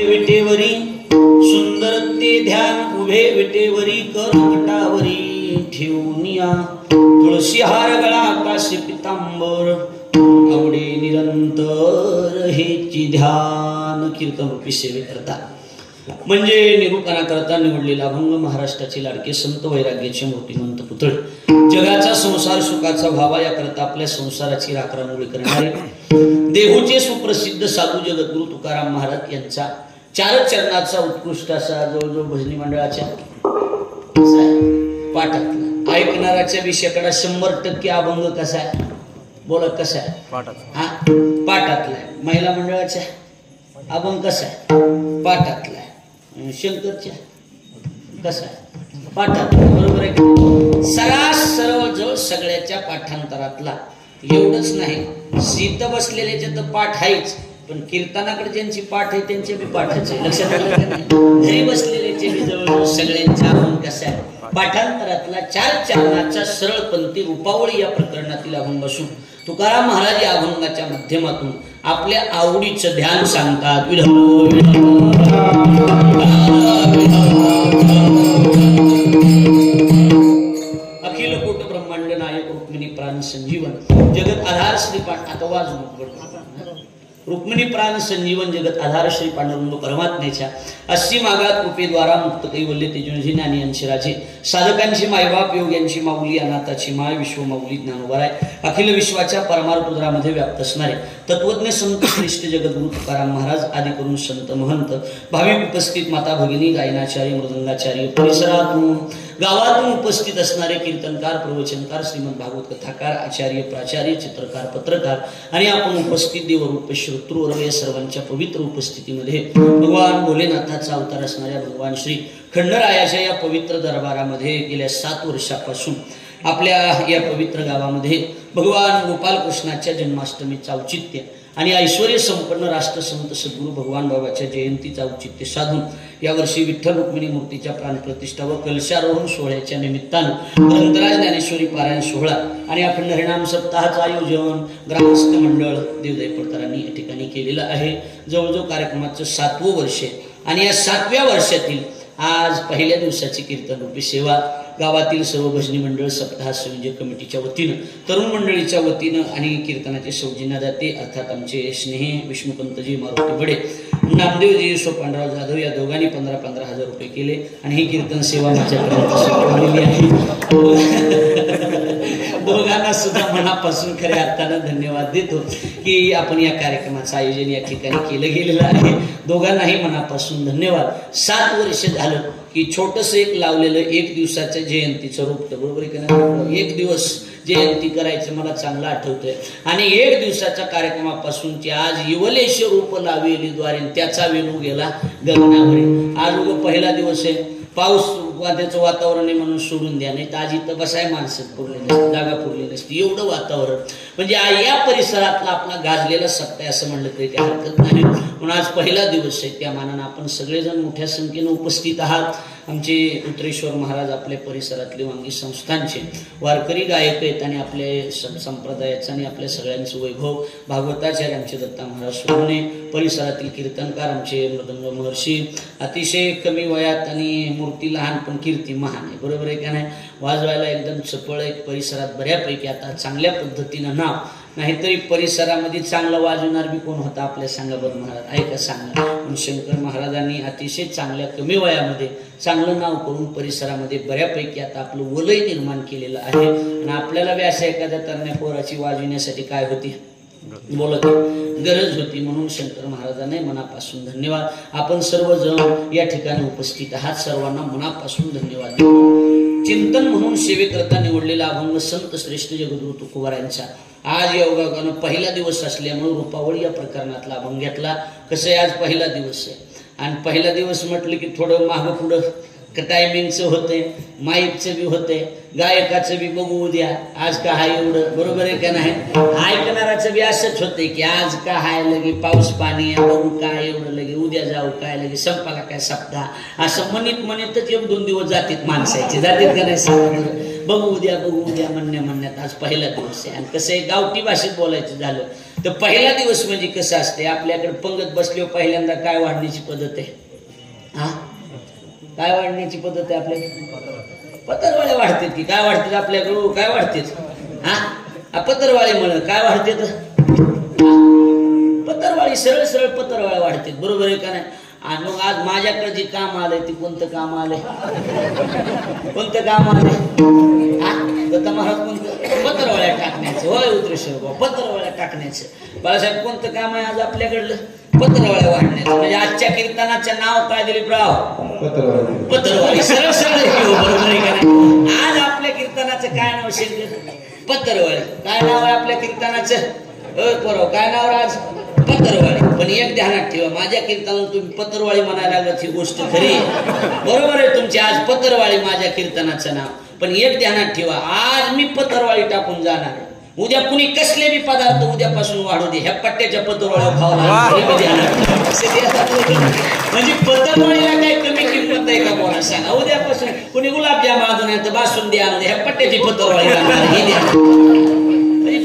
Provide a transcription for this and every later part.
विटेवरी सुंदर ते ध्यान उभे विटेवरी करकटावरी ठेवूनिया तुळशी हार गळा काशी पितांबर आवडे निरंतर हेची ध्यान कीर्तन रूपी सेवे करता म्हणजे निरूपणा करता निवडलेला अभंग महाराष्ट्राचे लाडके संत वैराग्याचे मूर्तिमंत पुतळे जगाचा संसार सुखाचा व्हावा याकरता आपल्या संसाराची राखरांगोळी करणारे देहूचे सुप्रसिद्ध साधू जगद्गुरु तुकाराम महाराज यांचा चार चरणाचा उत्कृष्ट असा जवळजवळ भजनी मंडळाच्या पाठातला ऐकणाऱ्याच्या विषयाकडे 100% अभंग कसा आहे बोला कसा आहे पाठातला आहे महिला मंडळाच्या अभंग कसा आहे पाठातला आहे शंकरच्या कसा आहे पाठात बरोबर आहे सरास सर्व जवळ सगळ्याच्या पाठांतरातला एवढंच नाही सीत बसलेल्याच्या तर पाठ आहेच पण कीर्तनाकडे ज्यांची पाठ आहे त्यांचे बी पाठाचे लक्षात आलं का नाही घरी बसलेल्याचे बी जवळजवळ सगळ्यांचा अभंग कसा आहे पाठांतरातला चार चरणाचा सरळ पंथी रूपावळी या प्रकरणातील अभंग असून तुकाराम महाराज या अभंगाच्या माध्यमातून आपल्या आवडीचं ध्यान सांगतात अखिल कोट ब्रह्मांड नायक रुक्मिणी प्राण संजीवन जगत आधार श्रीपाठ आता वाजू रुक्मिणी प्राण संजीवन जगत आधार श्री पांडुरंग परमात्म्याच्या असी मागात कृपेद्वारा मुक्त कैवल्य तेजोनिधी ज्ञानी यांचे राजे साधकांची मायबाप योग्यांची माऊली अनाथाची माय विश्व माऊली ज्ञानोबराय अखिल विश्वाच्या परमार्थ उदरामध्ये व्याप्त असणारे तत्वज्ञ संत श्रेष्ठ जगद्गुरु तुकाराम महाराज आदी करून संत महंत भाविक उपस्थित माता भगिनी गायनाचार्य मृदंगाचार्य परिसरातून गावातून उपस्थित असणारे कीर्तनकार प्रवचनकार श्रीमंत भागवत कथाकार आचार्य प्राचार्य चित्रकार पत्रकार आणि आपण उपस्थित देवरूप श्रोतृवर्ग या सर्वांच्या पवित्र उपस्थितीमध्ये भगवान भोलेनाथाचा अवतार असणाऱ्या भगवान श्री खंडरायाच्या या पवित्र दरबारामध्ये गेल्या 7 वर्षापासून आपल्या या पवित्र गावामध्ये भगवान गोपालकृष्णाच्या जन्माष्टमीचं औचित्य आणि ऐश्वर्य संपन्न राष्ट्रसंत सद्गुरू भगवान बाबाच्या जयंतीचं औचित्य साधून यावर्षी विठ्ठल रुक्मिणी मूर्तीच्या प्राणप्रतिष्ठा व कलशारोहण सोहळ्याच्या निमित्तानं ग्रंथराज ज्ञानेश्वरी पारायण सोहळा आणि अखंड हरिनाम सप्ताहाचं आयोजन ग्रामस्थ मंडळ देवदाई पडतरांनी या ठिकाणी केलेलं आहे जवळजवळ कार्यक्रमाचं 7वं वर्ष आहे आणि या 7व्या वर्षातील आज पहिल्या दिवसाची कीर्तन रूपी सेवा गावातील सर्व भजनी मंडळ सप्ताह संयोजक कमिटीच्या वतीनं तरुण मंडळीच्या वतीनं आणि कीर्तनाचे सौजन्यदाते अर्थात आमचे स्नेही विष्णुपंतजी मारुती बडे नामदेवजी सोपानराव जाधव या दोघांनी 15,000 रुपये केले आणि ही कीर्तन सेवा माझ्याकडे आहे दोघांना सुद्धा मनापासून खऱ्या अर्थानं धन्यवाद देतो की आपण या कार्यक्रमाचं आयोजन या ठिकाणी केलं गेलेलं आहे दोघांनाही मनापासून धन्यवाद 7 वर्ष झालं की छोटस एक लावलेलं 1 दिवसाच्या जयंतीचं रोपट बरोबर आहे का 1 दिवस जयंती करायचं मला चांगलं आठवतंय आणि 1 दिवसाच्या कार्यक्रमापासूनची आज इवलेश रोप लावलेली द्वारे त्याचा वेणू गेला गगनावर आज उगा पहिला दिवस आहे पाऊस वाद्याचं वातावरण आहे म्हणून सोडून द्या नाही तर आज इथं बसाय माणसं पुरले नसते जागा पुरली नसती एवढं वातावरण म्हणजे या परिसरातला आपला गाजलेला सत्ता असं म्हणलं तरी काही हरकत नाही म्हणून आज पहिला दिवस आहे त्या मानानं आपण सगळेजण मोठ्या संख्येनं उपस्थित आहात आमचे उत्तरेश्वर महाराज आपल्या परिसरातले वांगी संस्थांचे वारकरी गायक आहेत आणि आपल्या संप्रदायाचं आणि आपल्या सगळ्यांचं वैभव भागवताचार्य आमचे दत्ता महाराज सोहणे परिसरातील कीर्तनकार आमचे मृदंग महर्षी अतिशय कमी वयात आणि मूर्ती लहान पण कीर्ती महान आहे बरोबर आहे का नाही वाजवायला एकदम चपळ एक परिसरात बऱ्यापैकी आता चांगल्या पद्धतीनं नाव नाहीतरी परिसरामध्ये चांगलं वाजवणार बी कोण होता आपल्या सांगाबर महाराज आहे का सांगा पण शंकर महाराजांनी अतिशय चांगल्या कमी वयामध्ये चांगलं नाव करून परिसरामध्ये बऱ्यापैकी आता आपलं वलय निर्माण केलेलं आहे आणि आपल्याला बी अशा एखाद्या तरण्या पोराची वाजविण्यासाठी काय होती बोलत गरज होती म्हणून शंकर महाराजांना मनापासून धन्यवाद आपण सर्वजण या ठिकाणी उपस्थित आहात सर्वांना मनापासून धन्यवाद देतो चिंतन म्हणून सेवेकरता निवडलेला अभंग संत श्रेष्ठ जगद्गुरु तुकोबारायांचा आज योगानं पहिला दिवस असल्यामुळे रूपावळी या प्रकरणातला अभंग घेतला कसं आज पहिला दिवस आहे आणि पहिला दिवस म्हटलं की थोडं मागं पुढं टायमिंगचं होतंय माईकचं बी होतंय गायकाचं बी बघू द्या आज का हाय एवढं बरोबर आहे का नाही ऐकणाराचं बी असंच होतंय की आज का हाय लगे पाऊस पाणी बघू काय एवढं लगे उद्या जाऊ काय लगे संपाला काय सप्ताह असं म्हणतच 1-2 दिवस जातात माणसाचे जातात का नाही बघू उद्या म्हणण्यात आज पहिला दिवस आहे. आणि कसं आहे, गावठी भाषेत बोलायचं झालं तर पहिला दिवस म्हणजे कसं असते, आपल्याकडे पंगत बसल्यावर पहिल्यांदा काय वाढण्याची पद्धत आहे? हा, काय वाढण्याची पद्धत आहे आपल्याकडे? पत्रवाळे वाढतात की काय वाढतात आपल्याकडे? काय वाढतात? हा, पत्रवाळे म्हण काय वाढतात? पत्रवाळी सरळ सरळ पत्रवाळे वाढतात, बरोबर आहे का नाही? आणि मग आज माझ्याकडे जे काम आलंय ते कोणतं काम आलंय? कोणतं काम आलंय? दत्ता महाराज कोणतं? पत्रवाळ्या टाकण्याचं. होय उतरेश्वर, पत्रवाळ्या टाकण्याचं. बाळासाहेब कोणतं काम आहे आज आपल्याकडलं? पत्रवाळ्या वाढण्याचं. म्हणजे आजच्या कीर्तनाचं नाव काय दिली राव? पत्रवाळी. सरळ सरळ बरोबर आहे का नाही? आज आपल्या कीर्तनाचं काय नाव? शंकर पत्रवाळी. काय नाव आहे आपल्या कीर्तनाचं? काय नाव आज? पत्रवाळी. पण एक ध्यानात ठेवा, माझ्या कीर्तनात तुम्ही पत्रवाळी म्हणायला लागलात ही गोष्ट खरी आहे, बरोबर आहे तुमची. आज पत्रवाळी माझ्या कीर्तनाचं नाव. पण एक ध्यानात ठेवा, आज मी पत्रवाळी टाकून जाणार आहे. उद्या कुणी कसले बी पदार्थ उद्यापासून वाढू दे, ह्या पट्ट्याच्या पत्रवाळ्या खावा. म्हणजे पत्रवाळीला काही कमी किंमत आहे का? बोला सांगा. उद्यापासून कुणी गुलाबजाम आणून येतं, बासुंदी आणून ह्या पट्ट्याची पत्रवाळी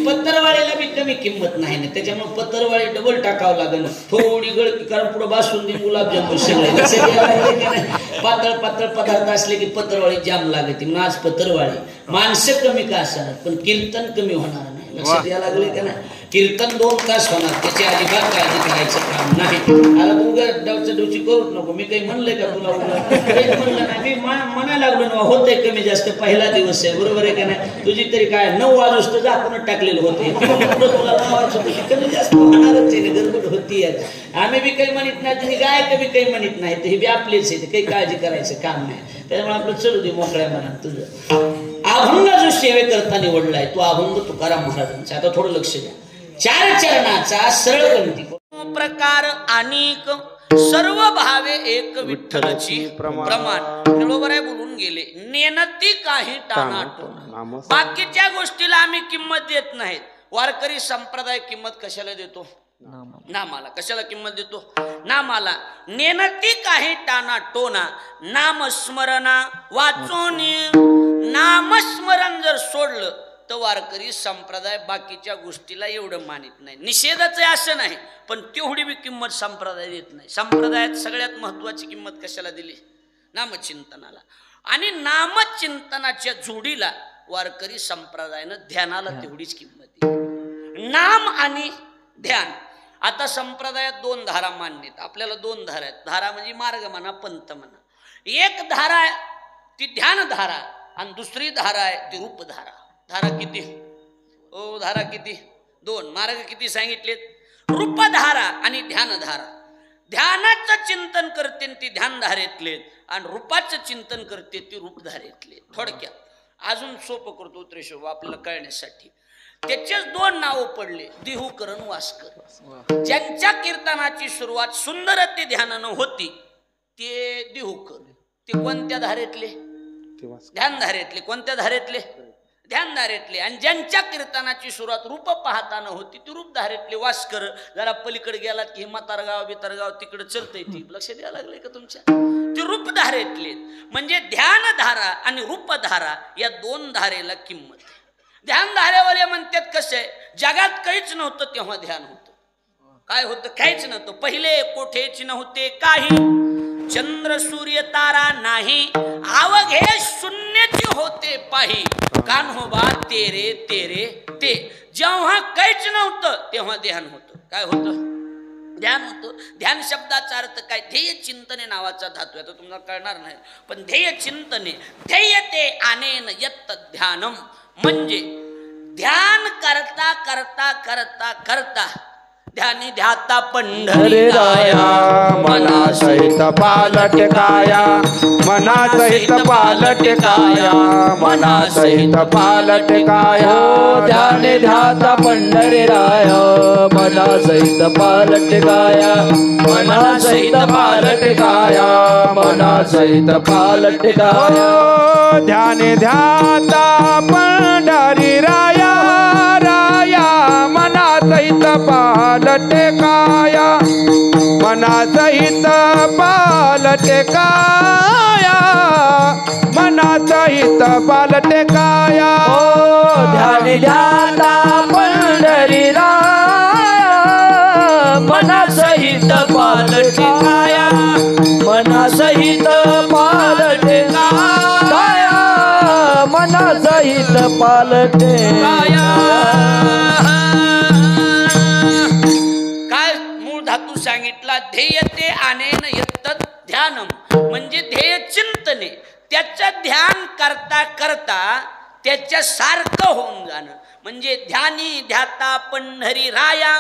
पत्रवाळीला बी कमी किंमत नाही ना. त्याच्यामुळे पत्रवाळी डबल टाकावं लागेल. थोडी गळकी, कारण पुढे बासुंदी गुलाबजाम सगळे पातळ पातळ पदार्थ असले की पत्रवाळी जाम लागते. म्हणून आज पत्रवाळी. माणसं कमी का असणार पण कीर्तन कमी होणार नाही. लक्षात यायला लागले का नाही? कीर्तन 2 तास होणार, त्याची अजिबात काळजी करायचं काम नाही. आता तू डवची करूच नको. मी काही म्हणलंय का तुला? म्हणलं नाही, मी म्हणायला लागलो ना, होतंय कमी जास्त. पहिला दिवस आहे, बरोबर आहे का नाही? तुझी तरी काय 9 वाजता झाकून टाकलेलं होते, तुला लावायचं होतं, कमी जास्त होणारच आहे, गडबड होती. आम्ही बी काही म्हणत नाही, तुम्ही काय कमी काही म्हणत नाही, हे बी आपलेच आहे, काही काळजी करायचं काम नाही. त्याच्यामुळे आपलं चलू दे मोकळ्या मनात. तुझं अभंग जो सेवे करता निवडलाय तो अभंग तुकाराम महाराजांचा. आता थोडं लक्ष द्या. 4 चरणाचा सरळ गणती प्रकार अनेक, सर्व भावे एक विठ्ठलची प्रमाण. बरोबर आहे, बोलून गेले. नेनती काही टाणाटोना. बाकीच्या गोष्टीला आम्ही किंमत देत नाहीत. वारकरी संप्रदाय किंमत कशाला देतो? नामाला. कशाला किंमत देतो? नामाला. नेनती काही टाणाटोना. नामस्मरणा वाचून नामस्मरण जर सोडलं तर वारकरी संप्रदाय बाकीच्या गोष्टीला एवढं मानित नाही. निषेधाचं असं नाही, पण तेवढी बी किंमत संप्रदाय देत नाही. संप्रदायात सगळ्यात महत्वाची किंमत कशाला दिली? नामचिंतनाला. आणि नामचिंतनाच्या जोडीला वारकरी संप्रदायानं ध्यानाला तेवढीच किंमत दिली. नाम आणि ध्यान. आता संप्रदायात 2 धारा मान्य आहेत. आपल्याला 2 धारा आहेत. धारा म्हणजे मार्ग म्हणा, पंथ म्हणा. एक धारा आहे ती ध्यान धारा, आणि दुसरी धारा आहे ती रूप धारा. धारा किती? ओ धारा किती? 2. मार्ग किती सांगितलेत? रूपधारा आणि ध्यानधारा. ध्यानाचं चिंतन करते ती ध्यानधारेतले, आणि रूपाचं चिंतन करते ती रूपधारेतले. थोडक्यात अजून सोपं करतो त्रिशोभ आपल्याला कळण्यासाठी. त्याचेच 2 नावं पडले, देहूकरण वासकर. ज्यांच्या कीर्तनाची सुरुवात सुंदर ते ध्यानानं होती ते देहूकर. ते कोणत्या धारेतले? ध्यानधारेतले. कोणत्या धारेतले? ध्यानधारेतले. आणि ज्यांच्या कीर्तनाची सुरुवात रूप पाहताना होती ती रूपधारेतले वासकर. जरा पलीकडे गेलात की म्हातारगाव बितारगाव तिकडे चलतंय ती. लक्ष द्यायला लागले का तुमच्या? ते रूपधारेतले. म्हणजे ध्यानधारा आणि रूपधारा या 2 धारेला किंमत आहे. ध्यानधारेवाले म्हणतात कसं आहे, जगात काहीच नव्हतं तेव्हा ध्यान होतं. काय होतं? काहीच नव्हतं. पहिले कोठेच नव्हते काही, चंद्र सूर्य तारा नाही, अवघे शून्यची होते पाही, कान्होबा तेरे तेरे ते. जेव्हा काहीच नव्हतं तेव्हा ध्यान होतं. काय होतं? ध्यान होतं. ध्यान शब्दाचा अर्थ काय? ध्येय चिंतने नावाचा धातू आहे. आता तुम्हाला कळणार नाही, पण ध्येय चिंतने, ध्येय ते आनेन यत्त ध्यानम. म्हणजे ध्यान करता करता करता करता ध्यानी ध्याता पंढरी राया, मना सहित पालट काया, मना सहित पालट काया, मना सहित पालट काया. ध्याने ध्याता पंढरी राया, मना सहित पालट काया, मना सहित पालट काया, मना सहित पालट काया. ध्याने ध्याता पंढरी राया, राया मना सहित पालट काया, मना मनासहित पालटे काया मनासहित पालटे काया ध्यान ध्याता पंढरी राया मनासहित पालटे काया मनासहित पालटे काया मनासहित पालटे काया. काय मूळ धातू सांगितला ध्येयते अनेन यत्तत् ध्यानम म्हणजे ध्येय चिंतने त्याचं ध्यान करता करता त्याच्या सारखं होऊन जाणं म्हणजे ध्यानी ध्याता पंढरी राया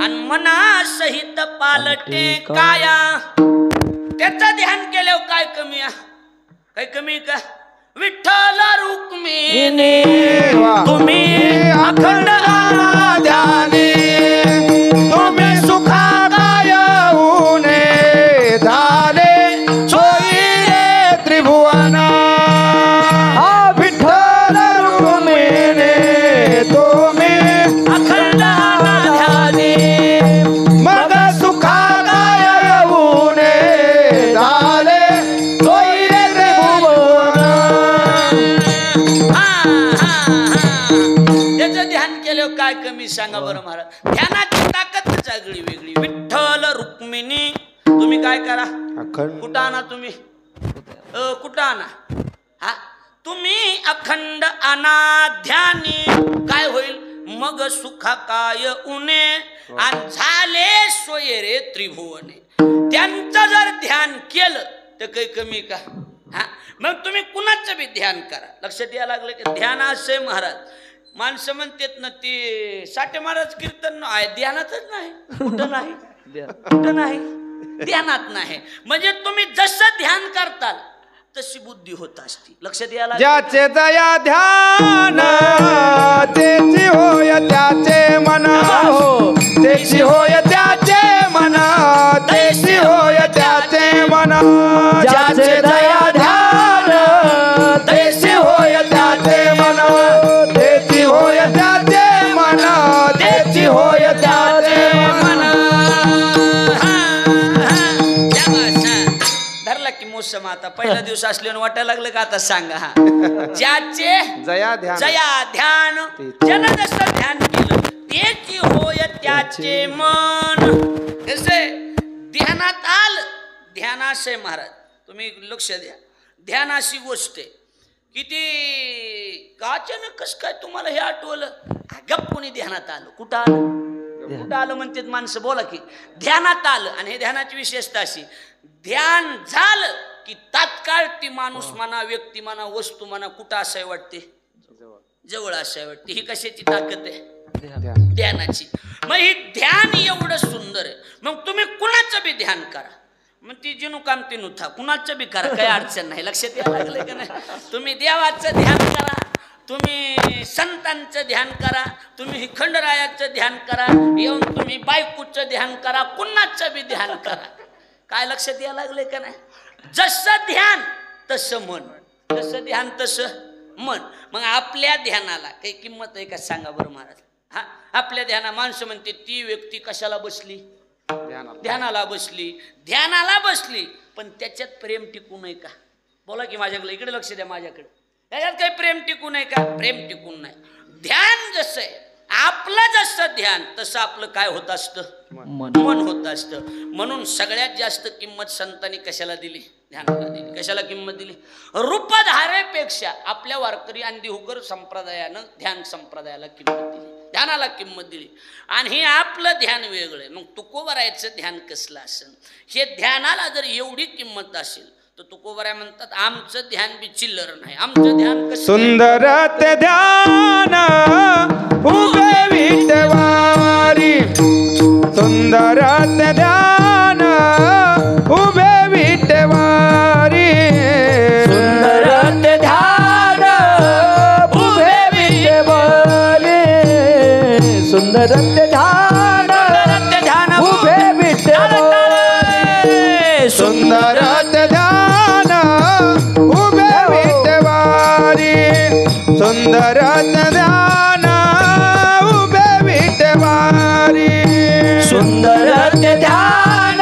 आणि मनासहित पालटे काया. त्याचं ध्यान केल्यावर काय कमी आहे काय कमी का विठ्ठल रुक्मिणी तुम्ही अखंड ध्यानी तुम्ही सुखाकाय ऊने झाले सोयी रे त्रिभुवना विठ्ठल रुक्मिणी तुम्ही अखंड ध्यानी मग सुखाकाय ऊने झाले सोयी रे त्रिभुवना. त्याचं ध्यान केल्यावर काय कमी सांगा बरं महाराज. ध्यानाची ताकदच आगळी वेगळी. विठ्ठल रुक्मिणी तुम्ही काय करा कुठं आणा तुम्ही कुठं आणा हा तुम्ही अखंड आणा ध्यानी काय होईल मग सुखा काय उने आणि झाले सोयरे त्रिभुवने. त्यांचं जर ध्यान केलं तर काही कमी का हा मग तुम्ही कुणाचं बी ध्यान करा. लक्षात यायला लागलं की ध्यान असे महाराज माणसं म्हणतात ना ते साठे महाराज कीर्तन आहे ध्यानातच नाही कुठं नाही कुठं नाही ध्यानात नाही म्हणजे तुम्ही जसं ध्यान करताल तशी बुद्धी होत असते. लक्षात यायला ज्याचे दया ध्यान त्याची होय त्याचे मन त्याची होय त्याचे मन त्याची होय त्याचे मन ज्याचे दया ध्यान त्याची होय त्याचे मन त्याची होय त्याचे मन त्याची होय त्याचे मन. धरला की मोसम आता पहिला दिवस असल्याने वाटायला लागलं का आता सांगा हा ज्याचे जया ध्यान जया ध्यान ज्यानं जसं ध्यान केलं त्याची होय त्याचे मन. कसे ध्यानात आलं ध्यानाशय महाराज तुम्ही लक्ष द्या ध्यान अशी गोष्ट आहे किती अचानक कस काय तुम्हाला हे आठवलं गप्प कोणी ध्यानात आलं कुठं आलं कुठं आलं म्हणतात माणसं बोला की ध्यानात आलं. आणि हे ध्यानाची विशेषता अशी ध्यान झालं की तात्काळ ती माणूस म्हणा व्यक्ती म्हणा वस्तू म्हणा कुठं असाय वाटते जवळ असाय वाटते. ही कशाची ताकद आहे ध्यानाची. मग ही ध्यान एवढं सुंदर आहे मग तुम्ही कुणाचं बी ध्यान करा मग ती जिनू काम तिनू था कुणाचं बी करा काही अडचण नाही. लक्षात यायला लागलं का नाही. तुम्ही देवाचं ध्यान करा तुम्ही संतांचं ध्यान करा तुम्ही खंडरायाचं ध्यान करा येऊन तुम्ही बायकोचं ध्यान करा कुणाचं बी ध्यान करा. काय लक्षात यायला लागले का नाही. जसं ध्यान तसं मन जसं ध्यान तसं मन. मग आपल्या ध्यानाला काही किंमत आहे का सांगा बरं महाराज. हा आपल्या ध्याना माणसं म्हणते ती व्यक्ती कशाला बसली ध्यानाला बसली पण त्याच्यात प्रेम टिकून आहे का बोला की माझ्याकडे इकडे लक्ष द्या माझ्याकडे त्याच्यात काही प्रेम टिकून आहे का प्रेम टिकून नाही. ध्यान जसं आहे आपलं जसं ध्यान तसं आपलं काय होत असतं मन होत असतं. म्हणून सगळ्यात जास्त किंमत संतांनी कशाला दिली ध्यानाला दिली. कशाला किंमत दिली रूपधारेपेक्षा आपल्या वारकरी आणि देहुकर संप्रदायानं ध्यान संप्रदायाला किंमत दिली ध्यानाला किंमत दिली. आणि हे आपलं ध्यान वेगळं. मग तुकोबरायचं ध्यान कसलं असेल हे ध्यानाला जर एवढी किंमत असेल तर तुकोबराय म्हणतात आमचं ध्यान बी चिल्लर नाही. आमचं ध्यान कसं सुंदर ते ध्यान उभे विठवारी सुंदर ते ध्यान उभे विठवारी सुंदर ते ध्यान उभे विठवारी सुंदर ते ध्यान उभे विठवारी सुंदर ते ध्यान उभे विठवारी सुंदर ते ध्यान उभे विठवारी सुंदर ते ध्यान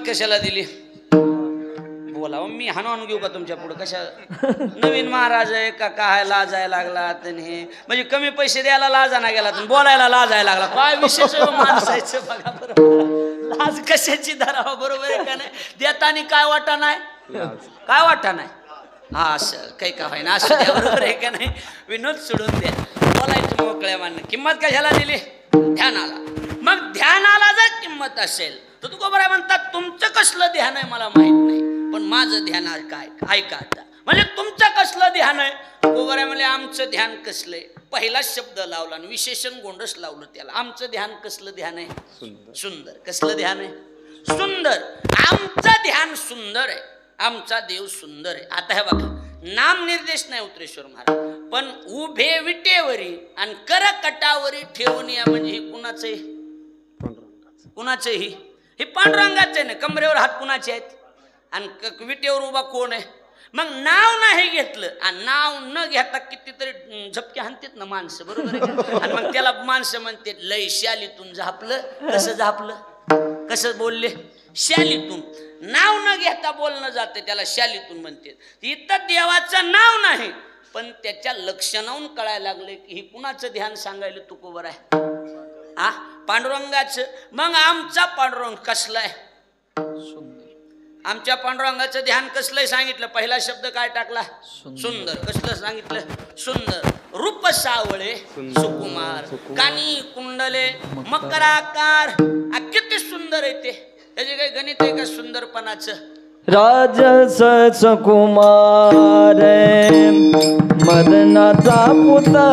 कशाला दिली बोला मी हाणून घेऊ का तुमच्या पुढे कशा नवीन महाराज आहे का काय लाजायला लागला हे म्हणजे कमी पैसे द्यायला लाजाना गेला बोलायला लाजायला लागला काय विशेष माणसायचं बघा बरोबर लाज कशाची धरावा बरोबर आहे का नाही देताना काय वाटा नाही काय वाटा नाही हा असं काही का व्हाय ना असं द्या बरोबर आहे का नाही विनोद सोडून द्या बोलायचं मोकळ्या मानणं किंमत कशाला दिली ध्यानाला मग ध्यानाला जर किंमत असेल तर तू बरोबर म्हणतात तुमचं कसलं ध्यान आहे मला माहित नाही पण माझं ध्यान काय ऐका आता म्हणजे तुमचं कसलं ध्यान आहे गोबऱ्या म्हणजे आमचं ध्यान कसलंय पहिला शब्द लावला आणि विशेषण गोंडस लावलं त्याला आमचं ध्यान कसलं ध्यान आहे सुंदर कसलं ध्यान आहे सुंदर आमचं ध्यान सुंदर आहे आमचा देव सुंदर आहे आता हे बघा नाम निर्देश नाही उत्रेश्वर महाराज पण उभे विटेवरी आणि करकटावरी ठेवून या म्हणजे हे कुणाचं हे पांडुरंगाचं आहे ना कमरेवर हात कुणाचे आहेत आणि विटेवर उभा कोण आहे मग नाव नाही घेतलं आणि नाव न घेता कितीतरी झपके हाणतात ना माणसं बरोबर आहे आणि मग त्याला माणसं म्हणते लय शालीतून झापलं कसं बोलले शालीतून नाव न घेता बोलणं जाते त्याला शालीतून म्हणते इथं देवाचं नाव नाही पण त्याच्या लक्षणाहून कळायला लागले की ही कुणाचं ध्यान सांगायला तू कोबर आहे आ पांडुरंगाचं मग आमचा पांडुरंग कसला आहे आमच्या पांडुरंगाचं ध्यान कसलंय सांगितलं पहिला शब्द काय टाकला सुंदर कसलं सांगितलं सुंदर रूप सावळे सुकुमार कानी कुंडले मकराकार किती सुंदर आहे ते त्याचे काही गणित आहे का सुंदरपणाचं राजस सुकुमार मदनाचा पुतळा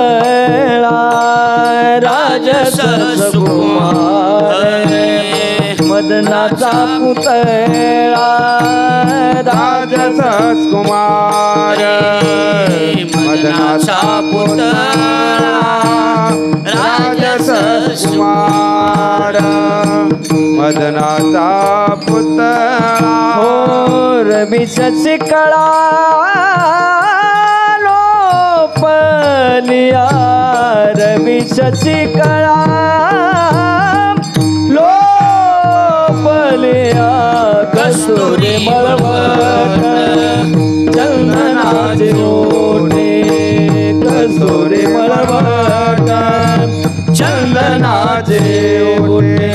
राजस सुकुमार मदनाचा पुतळा राजस कुमार मदनाचा पुतळा राजस कुमार मदनाचा पुतळा हो रविशची कळा लोपलिया रविशची कळा कस्तुरी मळवट चंदनाचे ओढे कस्तुरी मळवट चंदनाचे ओढे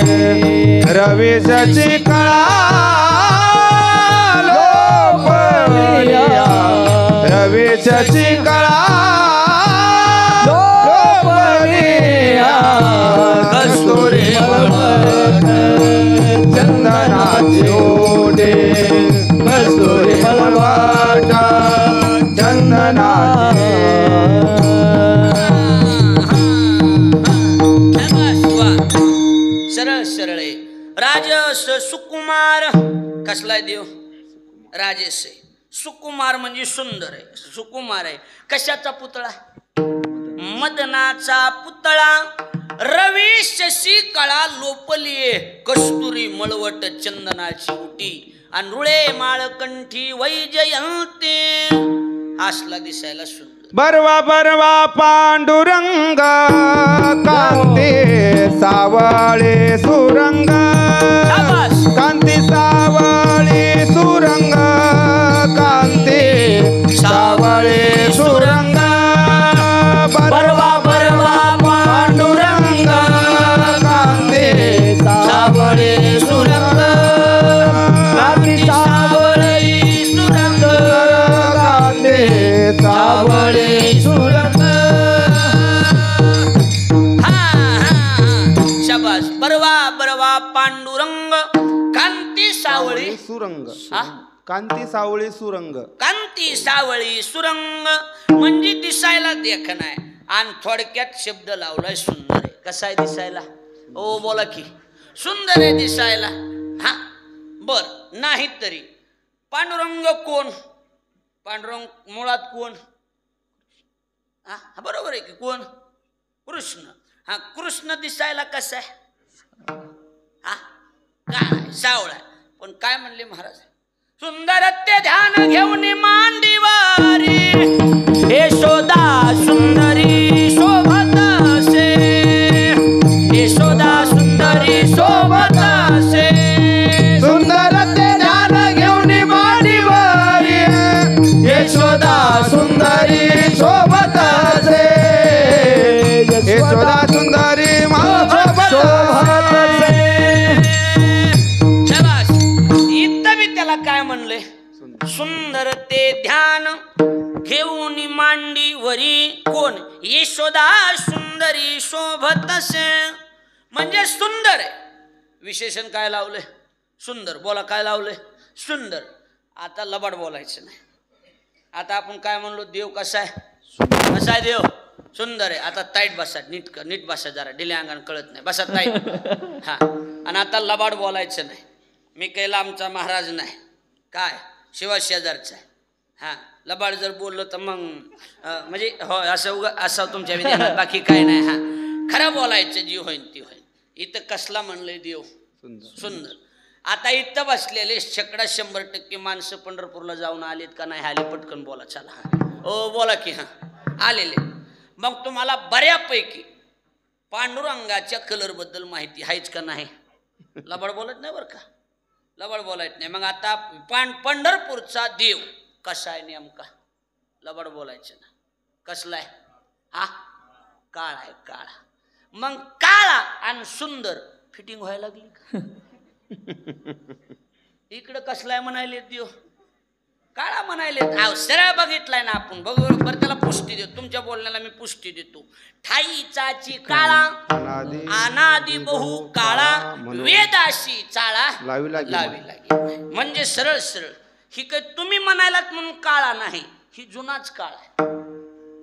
रविशची कळा लोपलिया रविशची कळा लोपलिया कस्तुरी मळवट चंदनाचे ओढे कस्तुरी मळवट चंदनाचे सरळ सरळ आहे राजस सुकुमार कसलाय देव राजेश आहे सुकुमार म्हणजे सुंदर आहे सुकुमार आहे कशाचा पुतळा मदनाचा पुतळा रवी शशी कळा लोपलिये कस्तुरी मळवट चंदनाची उटी आणि रुळे माळकंठी वैजयंती असला दिसायला सुंदर बरवा बरवा पांडुरंग कांती सावळे सुरंग कांती सावळे सुरंग कांती सावळे सुरंग बरवा बरवा पांडुरंग कांती सावळे सुरंग कांती सावळे सुरंग कांती सावळे सुरंग शाबास बरवा बरवा पांडुरंग कांती सावळी सुरंग कांती सावळी सुरंग कांती सावळी सुरंग म्हणजे दिसायला देखण आहे आणि थोडक्यात शब्द लावलाय सुंदर आहे कसा आहे दिसायला ओ बोला की सुंदर आहे दिसायला हा बर नाही तरी पांडुरंग कोण पांडुरंग मुळात कोण हा बरोबर आहे की कोण कृष्ण हा कृष्ण दिसायला कसा आहे हा काय सावळा पण काय म्हणले महाराज सुंदर ते ध्यान घेऊन मांडीवारी यशोदा सुंदरी शोभत असे यशोदा सुंदरी शोभत असे सुंदर घेऊन मांडी वरी कोण यशोदा सुंदरी शोभतसे. म्हणजे सुंदर आहे. विशेषण काय लावलंय? सुंदर. बोला काय लावलंय? सुंदर. आता लबाड बोलायचं नाही. आता आपण काय म्हणलो? देव कसा आहे? कसा आहे देव? सुंदर आहे. आता ताईट बसा, नीट बसा, जरा डिले अंगाने कळत नाही, बसा ताईट. हा. आणि आता लबाड बोलायचं नाही. मी कैला आमचा महाराज नाही, काय शिवा शेजारचा आहे. हा. लबाड जर बोललो तर मग म्हणजे हो असं तुमच्या विधानात, बाकी काय नाही. हा. खरं बोलायचं, जी होईन ती होईन. इथं कसला म्हणलंय देव? सुंदर. आता इथं बसलेले 100% माणसं पंढरपूरला जाऊन आलेत का नाही आले? पटकन बोला. चला ओ बोला की. हा आलेले. मग तुम्हाला बऱ्यापैकी पांडुरंगाच्या कलर बद्दल माहिती आहेच का नाही? लबाड बोलत नाही बरं का, लबाड बोलायच नाही. मग आता पंढरपूरचा देव कसा आहे नेमका? लबाड बोलायचं ना. कसला आहे? हा, काळा आहे. काळा. मग काळा आणि सुंदर फिटिंग व्हायला लागली का? इकडं कसलाय म्हणायले देव? काळा म्हणायले. सरळ बघितलाय ना आपण, बरोबर त्याला पुष्टी देतो. तुमच्या बोलण्याला मी पुष्टी देतो. ठाईचाची काळा अनादि बहु काळा वेदाशी चाळा लावी लागे. म्हणजे सरळ सरळ ही काय तुम्ही म्हणायलात म्हणून काळा नाही, ही जुनाच काळ आहे.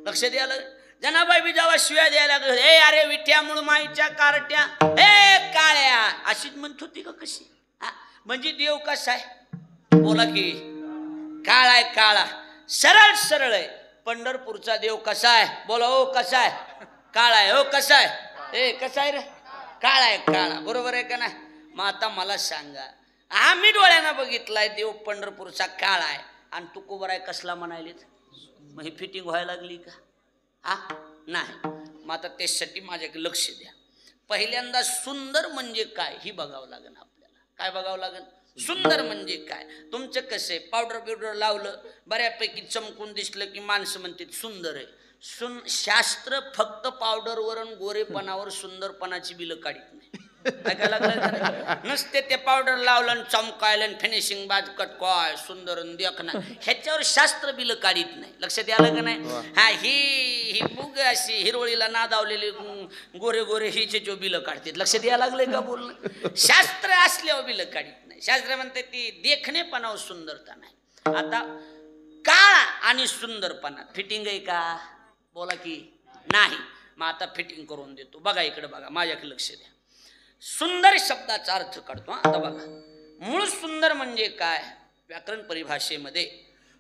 लक्ष द्यायला. जनाबाई बी जेव्हा शिव्या द्यायला लागले, हे अरे विठ्या मूळ माईच्या कारट्या, हे काळ्या, अशीच म्हणत होती का कशी? म्हणजे देव कसा आहे? बोला की. काळा आहे. काळा सरळ सरळ आहे. पंढरपूरचा देव कसा आहे? बोला हो. कसा आहे? काळा आहे. हो कसा आहे? हे कसा आहे रे? काळा आहे. काळा. बरोबर आहे का नाही? मग आता मला सांगा, आम्ही डोळ्यानं बघितलाय देव पंढरपूरचा काळा आहे आणि तू कोबर आहे कसला म्हणायलीत? मग ही फिटिंग व्हायला लागली का? हा नाही. मग आता त्यासाठी माझ्याकडे लक्ष द्या. पहिल्यांदा सुंदर म्हणजे काय ही बघावं लागेल आपल्याला. काय बघावं लागेल? सुंदर म्हणजे काय? तुमचं कसं आहे, पावडर बिवडर लावलं बऱ्यापैकी चमकून दिसलं की माणसं म्हणतात सुंदर आहे. शास्त्र फक्त पावडरवर आणि गोरेपणावर सुंदरपणाची बिलं काढत नाही. काय लागलं? नसते ते पावडर लावलं आणि चमकायला आणि फिनिशिंग बाज कटकॉय सुंदर देखना, ह्याच्यावर शास्त्र बिलं काढीत नाही. लक्षात आलं का नाही? हा. ही बुग अशी हिरवळीला नादावलेली गोरे गोरे हिचे जो बिलं काढतात. लक्षात यायला लागलंय का बोलणं? शास्त्र असल्यावर बिलं काढीत नाही. शास्त्र म्हणते ती देखणेपणावर सुंदरता नाही. आता काळा आणि सुंदरपणा फिटिंग आहे का? बोला की नाही. मग आता फिटिंग करून देतो. बघा इकडे बघा, माझ्याकडे लक्ष द्या. सुंदर शब्दाचा अर्थ काढतो. आता बघा, मूळ सुंदर म्हणजे काय? व्याकरण परिभाषेमध्ये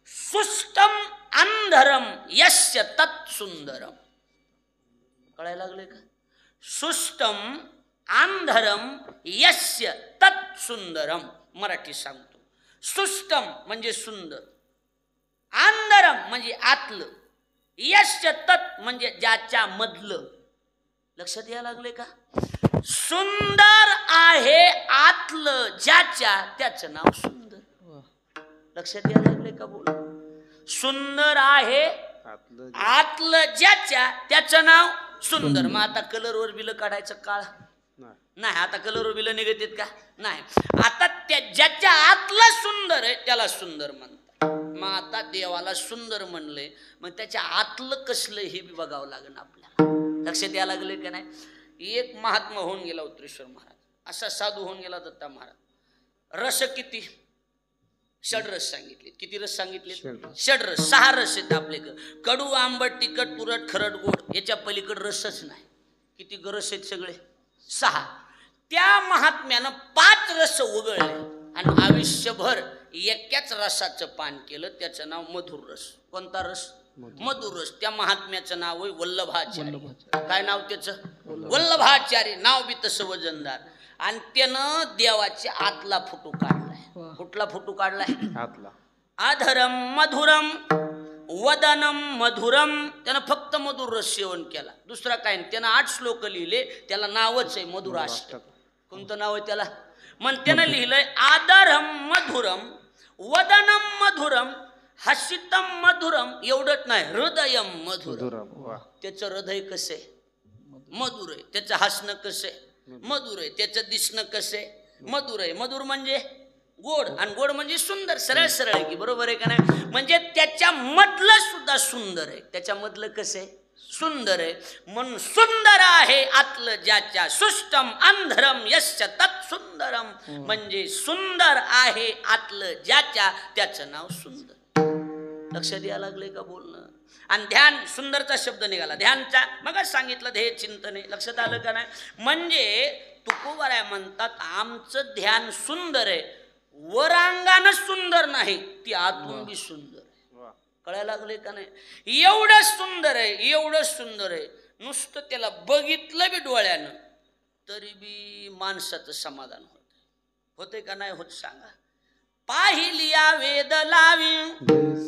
सुष्टम अंधरम यस्य तत् सुंदरम. कळायला लागले का? सुष्टम अंधरम यस्य तत् सुंदरम. मराठी सांगतो. सुष्टम म्हणजे सुंदर, अंधरम म्हणजे आतलं, यस्य तत् म्हणजे ज्याच्या मधलं. लक्षात यायला लागले का? सुंदर आहे आतलं ज्याच्या, त्याचं नाव सुंदर. लक्षात यायला लागले का? बोल. सुंदर आहे आतलं ज्याच्या, त्याचं नाव सुंदर. मग आता कलरवर बिलं काढायचं काळ नाही. आता कलरवर बिलं निघतात का? नाही. आता ज्याच्या आतलं सुंदर आहे त्याला सुंदर म्हणतात. मग आता देवाला सुंदर म्हणले, मग त्याच्या आतलं कसलं हे बी बघावं लागेल आपल्याला. लक्षात यायला लागले का नाही? एक महात्मा होऊन गेला उत्तरेश्वर महाराज, असा साधू होऊन गेला दत्ता महाराज. रस किती? षडरस सांगितले. किती रस सांगितले? षडरस. 6 रस आहेत आपल्याकडे. कडू, आंबट, तिखट, तुरट, खरड, गोड. याच्या पलीकडे रसच नाही. किती रस आहेत? सगळे 6. त्या महात्म्यानं 5 रस उगळले आणि आयुष्यभर एकाच रसाचं पान केलं. त्याचं नाव मधुर रस. कोणता रस? मधुर रस. त्या महात्म्याचं नाव आहे वल्लभाचार्य. काय नाव त्याचं? वल्लभाचार्य. नाव बी तसं वजनदार. आणि त्यानं देवाच्या आतला फोटो काढलाय. कुठला फोटो काढलाय? आतला. अधरम मधुरम वदनम मधुरम. त्यानं फक्त मधुर रस सेवन केला, दुसरा काय नाही. त्यानं 8 श्लोक लिहिले. त्याला नावच आहे मधुराष्टक. कोणतं नाव आहे त्याला? मग त्यानं लिहिलंय आदरम मधुरम वदनम मधुरम हसितम मधुरम. एवढंच नाही, हृदयम मधुरम. त्याचं हृदय कसं आहे? मधुर आहे. त्याचं हसणं कसं आहे? मधुर आहे. त्याचं दिसणं कसं आहे? मधुर आहे. मधुर म्हणजे गोड, आणि गोड म्हणजे सुंदर, सरळ सरळ आहे की बरोबर आहे का नाही? म्हणजे त्याच्या मधलं सुद्धा सुंदर आहे, त्याच्या मधलं कसं आहे? सुंदर आहे. म्हणून सुंदर आहे आतलं ज्याच्या सुष्टम अंधरम यश्च तत् सुंदरम. म्हणजे सुंदर आहे आतलं ज्याच्या, त्याचं नाव सुंदर. लक्षात यायला लागलंय का बोलणं? आणि ध्यान, सुंदरचा शब्द निघाला ध्यानचा. मग सांगितलं ध्येय चिंतन आहे, लक्षात आलं का नाही? म्हणजे तुकोबाराय म्हणतात आमचं ध्यान सुंदर आहे, वरांगानं सुंदर नाही, ती आतून बी सुंदर आहे. कळायला लागले का नाही? एवढं सुंदर आहे, एवढं सुंदर आहे, नुसतं त्याला बघितलं बी डोळ्यानं तरी बी माणसाचं समाधान होते का नाही होत सांगा? पाहिलिया वेद लावी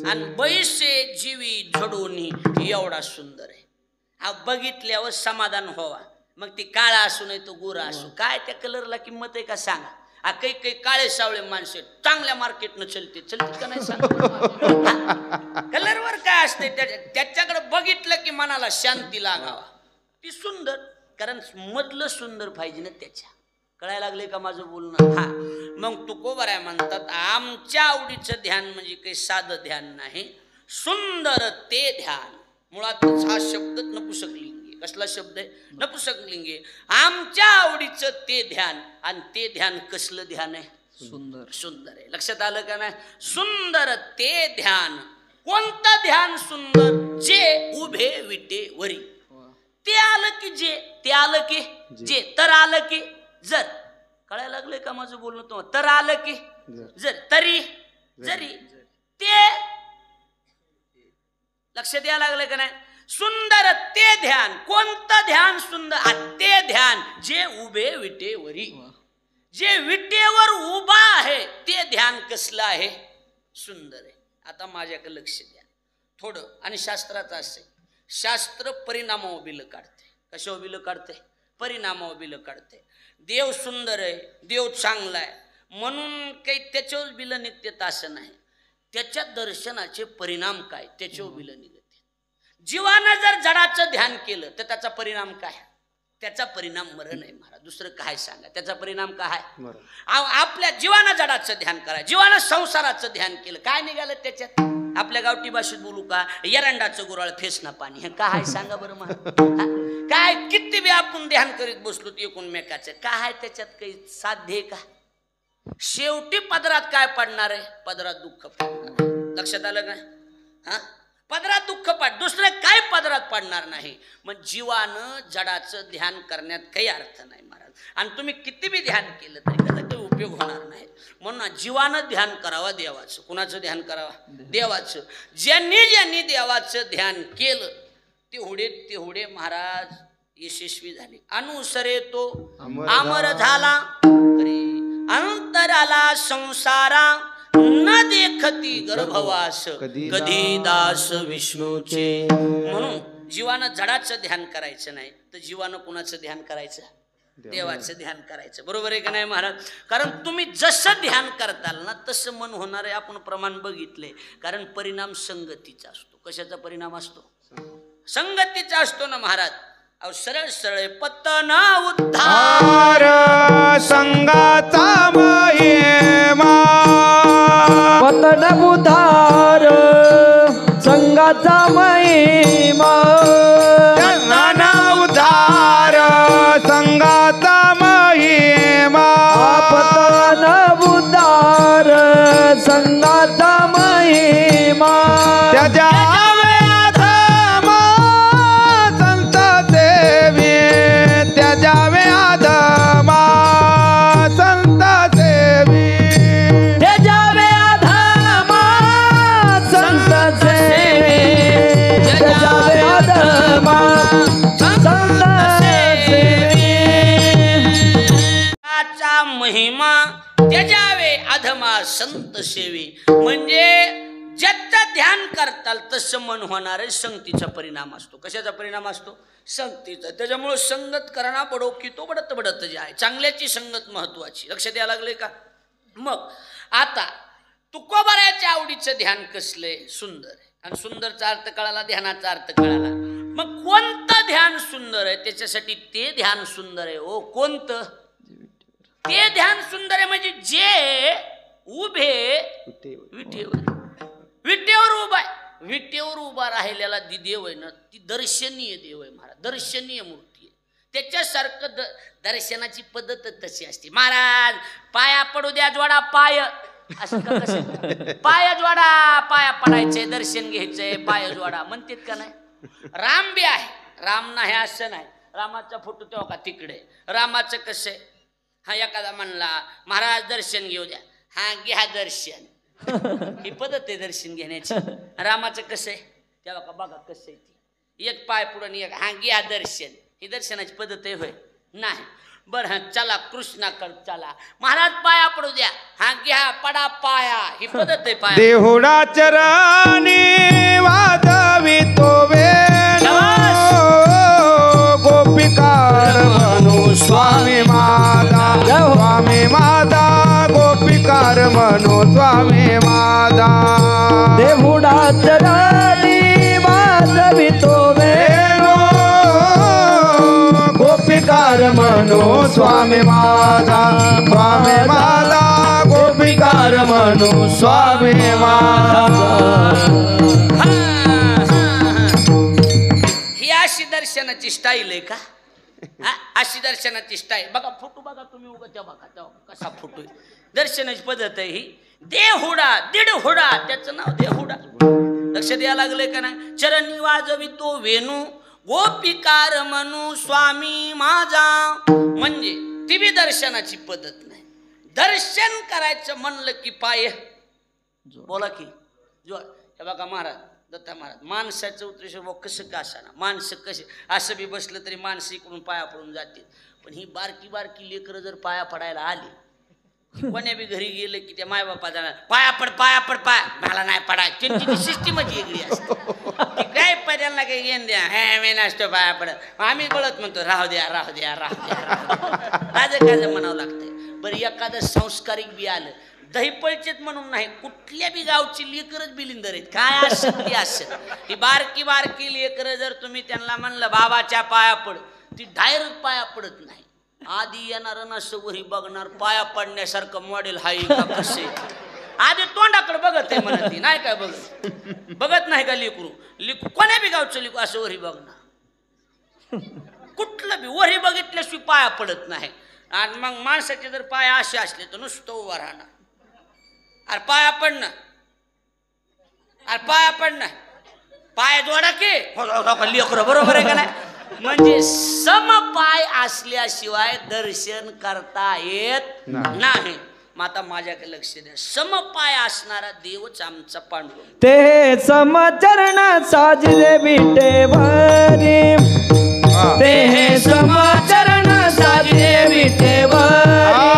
आणि बैसे जीवी झडोनी, एवढा सुंदर आहे. हा बघितल्यावर समाधान व्हावा. मग ती काळा असू नाही तो गोरा असू, काय त्या कलरला किंमत आहे का सांगा? काही काही काळे सावळे माणसे चांगल्या मार्केटनं चलते का नाही सांगा? कलरवर काय असते? त्याच्याकडे बघितलं की मनाला शांती लागावा, ती सुंदर. कारण मधलं सुंदर पाहिजे ना त्याच्या. कळायला लागले का माझं बोलणं? हा. मग तुकोबाराय म्हणतात आमच्या आवडीचं ध्यान म्हणजे काही साधं ध्यान नाही, सुंदर ते ध्यान. मुळातच हा शब्द नपुसकलिंगी. कसला शब्द आहे? नपुसकलिंगी. आमच्या आवडीचं ते ध्यान. आणि ते ध्यान कसलं ध्यान आहे? सुंदर. सुंदर आहे. लक्षात आलं का नाही? सुंदर ते ध्यान. कोणतं ध्यान सुंदर? जे उभे विटे वरी. ते आलं की जे, ते आलं की जे, तर आलं की जर. कळायला लागलंय का माझं बोलणं? तो तर आलं की जर, तरी, जरी, ते. लक्ष द्यायला लागलं का नाही? सुंदर ते ध्यान. कोणतं ध्यान सुंदर? ते ध्यान जे उभे विटेवरी. जे विटेवर उभा आहे ते ध्यान कसलं आहे? सुंदर आहे. आता माझ्याकडे लक्ष द्या थोडं. आणि शास्त्राचं असे, शास्त्र परिणामावर बिलं काढते. कशावर बिलं काढते? परिणामावर बिलं काढते. देव सुंदर आहे, देव चांगला आहे म्हणून काही त्याच्यावर बिलं निघतात असं नाही. त्याच्या दर्शनाचे परिणाम काय त्याच्यावर बिलं निघते. जीवानं जर जडाचं ध्यान केलं तर त्याचा परिणाम काय? त्याचा परिणाम मरण आहे महाराज. दुसरं काय सांगा? त्याचा परिणाम काय? आपल्या जीवानं जडाचं ध्यान करा, जीवानं संसाराचं ध्यान केलं, काय निघालं त्याच्यात? आपल्या गावठी भाषेत बोलू का? एरंडाचं गुराळ फेसना पाणी. हे काय सांगा बरं महाराज? काय किती बी आपण ध्यान करीत बसलो एकूणमेकाचं, काय त्याच्यात काही साध्य आहे का? शेवटी पदरात काय पडणार आहे? पदरात दुःख पडणार. लक्षात आलं का? हा, पदरात दुःख पड, दुसरं काय पदरात पडणार नाही. मग जीवानं जडाचं ध्यान करण्यात काही अर्थ नाही महाराज. आणि तुम्ही किती बी ध्यान केलं तरी त्याचा काही उपयोग होणार नाही. म्हणून जीवानं ध्यान करावा देवाचं. कुणाचं ध्यान करावा? देवाचं. ज्यांनी ज्यांनी देवाचं ध्यान केलं तेवढे महाराज यशस्वी झाले. अनुसरे तो अमर झाला, अंतराला संसारा न देखती गर्भवास कधी दास विष्णूचे. म्हणून जीवानं जडाचं ध्यान करायचं नाही तर जीवानं कुणाचं ध्यान करायचं? देवाचं ध्यान करायचं. बरोबर आहे का नाही महाराज? कारण तुम्ही जसं ध्यान करताल ना तसं मन होणार आहे. आपण प्रमाण बघितले. कारण परिणाम संगतीचा असतो. कशाचा परिणाम असतो? संगतीचा असतो ना महाराज. अहो सरळ सरळ पतन उद्धार संगाचा महिमा. पतन उद्धार संगाचा महिमा. ज्ञान उद्धार संगाचा महिमा. पतन उद्धार संगाचा महिमा. त्याच्या महिमा त्याच्यावे अधमा संत सेवी. म्हणजे ज्याचं ध्यान करताल तसं मन होणार आहे. संगतीचा परिणाम असतो. कशाचा परिणाम असतो? संगतीचा. त्याच्यामुळे संगत करणा पडो की तो बडत बडत जाय. चांगल्याची संगत महत्वाची. लक्षात यायला लागले का? मग आता तुकोबाराच्या आवडीचं ध्यान कसलंय? सुंदर आहे. आणि सुंदरचा अर्थ कळाला, ध्यानाचा अर्थ कळाला. मग कोणतं ध्यान सुंदर आहे? त्याच्यासाठी ते ध्यान सुंदर आहे. ओ कोणतं? ते ध्यान सुंदर आहे म्हणजे जे उभे विटेवर. विटेवर उभा आहे. विटेवर उभा राहिलेला देव आहे ना, ती दर्शनीय देव आहे महाराज, दर्शनीय मूर्ती आहे. त्याच्यासारखं दर्शनाची पद्धत तशी असते. महाराज पाया पडू द्या, जोडा पाय, असं का कसं? पाय जोडा, पाया पडायचंय, दर्शन घ्यायचंय, पाय जोडा म्हणतात का नाही? राम बी आहे, राम नाही असं नाही. रामाचा फोटो तेव्हा का तिकडे. रामाचं कसं आहे? हा एखादा म्हणला महाराज दर्शन घेऊ द्या, हा घ्या दर्शन, ही पद्धत आहे दर्शन घेण्याची. रामाचं कसं आहे तेव्हा का बघा कसं आहे ती, एक पाय पुढं एक, हा घ्या दर्शन, ही दर्शनाची पद्धत आहे होय? नाही. बरं हा चला कृष्णाकडे चला, महाराज पाया पडू द्या, हा घ्या पडा पाया, ही पद्धत आहे पाया. देहुडा चरणी वाजवितो वेणू, गोपिकार म्हणू स्वामी माझा, स्वामी माझा, गोपिकार म्हणू स्वामी माझा. देहुडा चरणी वाजवितो वेणू, गोपिकार म्हणू स्वामी माझा, स्वामी माझा, गोपिकार म्हणू स्वामी माझा. ही अशी दर्शनाची स्टाईल आहे का? अशी दर्शनाची स्टाईल बघा. फोटो बघा तुम्ही, उगा बघा तेव्हा कसा फोटो आहे. दर्शनाची पद्धत आहे ही. देहुडा, दीड हुडा, त्याचं नाव देहुडा. लक्ष द्यायला लागलंय का नाही? चरणी वाजवितो वेणू, गोपिकार म्हणू स्वामी माझा. म्हणजे ती बी दर्शनाची पद्धत नाही. दर्शन करायचं म्हणलं की पाय बोला की जोड. हे बघा महाराज दत्ता महाराज, माणसाचं उद्देश कसं का असा ना, माणसं कसे असं बी बसलं तरी माणसं इकडून पाया पडून जाते. पण ही बारकी बारकी लेकरं जर पाया पडायला आली, कोण्या बी घरी गेलं की त्या मायबापा जाणार पाया पड पाया पड, पाया मला नाही पडाय. त्यांची ती सिस्टीमच वेगळी असते. ती काय पर्याला काही येण द्या, हे मी नसतो पाया पडत, आम्ही बळत म्हणतो राहू द्या राहू द्या राहू द्या, राजा काय म्हणावं लागतंय. बरं एखादं संस्कारिक बी आलं, दहीपळचेत म्हणून नाही, कुठल्या बी गावची लेकरच बिलिंदर आहेत, काय असत ती असत. ही बारकी बारकी लेकरं जर तुम्ही त्यांना म्हणलं बाबाच्या पाया पड, ती डायरेक्ट पाया पडत नाही. आधी येणार नसं वरी बघणार, पाया पडण्यासारखं मॉडेल हाय का कसे, आधी तोंडाकडे बघत आहे म्हणत नाही काय बघत, बघत नाही का लेकरू. लेकरू कोण्या बी गावचं लेकरू असं वरी बघणार, कुठलं बी वरी बघितल्याशिवाय पाया पडत नाही. आणि मग माणसाचे जर पाय असे असले तर नुसतं उभा राहणार. अरे पाया पडणं, अरे पाया पडणं, पाय जोडा की लेकरं, बरोबर आहे का नाही? म्हणजे समपाय असल्याशिवाय दर्शन करता येत नाही. माता माझ्याकडे लक्ष द्या, समपाय असणारा देवच आमचा पांडुरंग. ते समचरण साजरे विटेवरी, ते समचरण साजरे विटेवरी,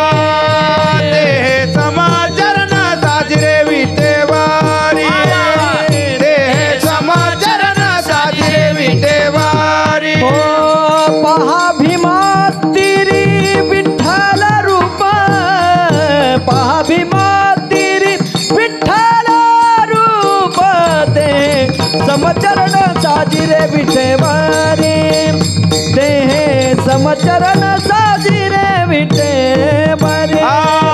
ते समाचरण साजरे विटेवारी, ते समाचरण साजरे विटेवारी. हो पहा भीमा तिरी विठ्ठल रूप, पहा भीमा तिरी विठ्ठल रूप, ते समचरण साजरे विटेवरी, ते समचरण साजरे विटेवरी.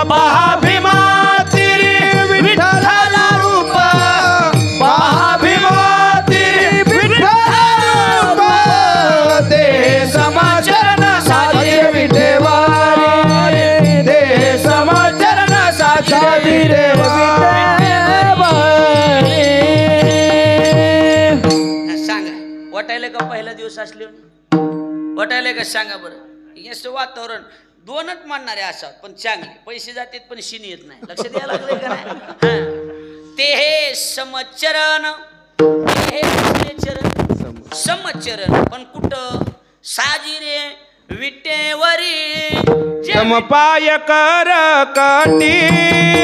पहा भीमा तिरी विठ्ठल रूप, पहा भीमा तिरी विठ्ठल रूप, ते समाचरण साजरे विटेवारी, ते समाचरण साजरे सांगा वाटायला का पहिला दिवस असले वाटायला का? सांगा बरं. याचं वातावरण दोनच मानणारे असतात पण चांगले, पैसे जातात पण शिनी येत नाही. लक्ष द्यायला लागले का नाही? ते हे समचरण, ते हे चरण समचरण, पण कुठं साजिरे विटेवरी. समपाय कर कटी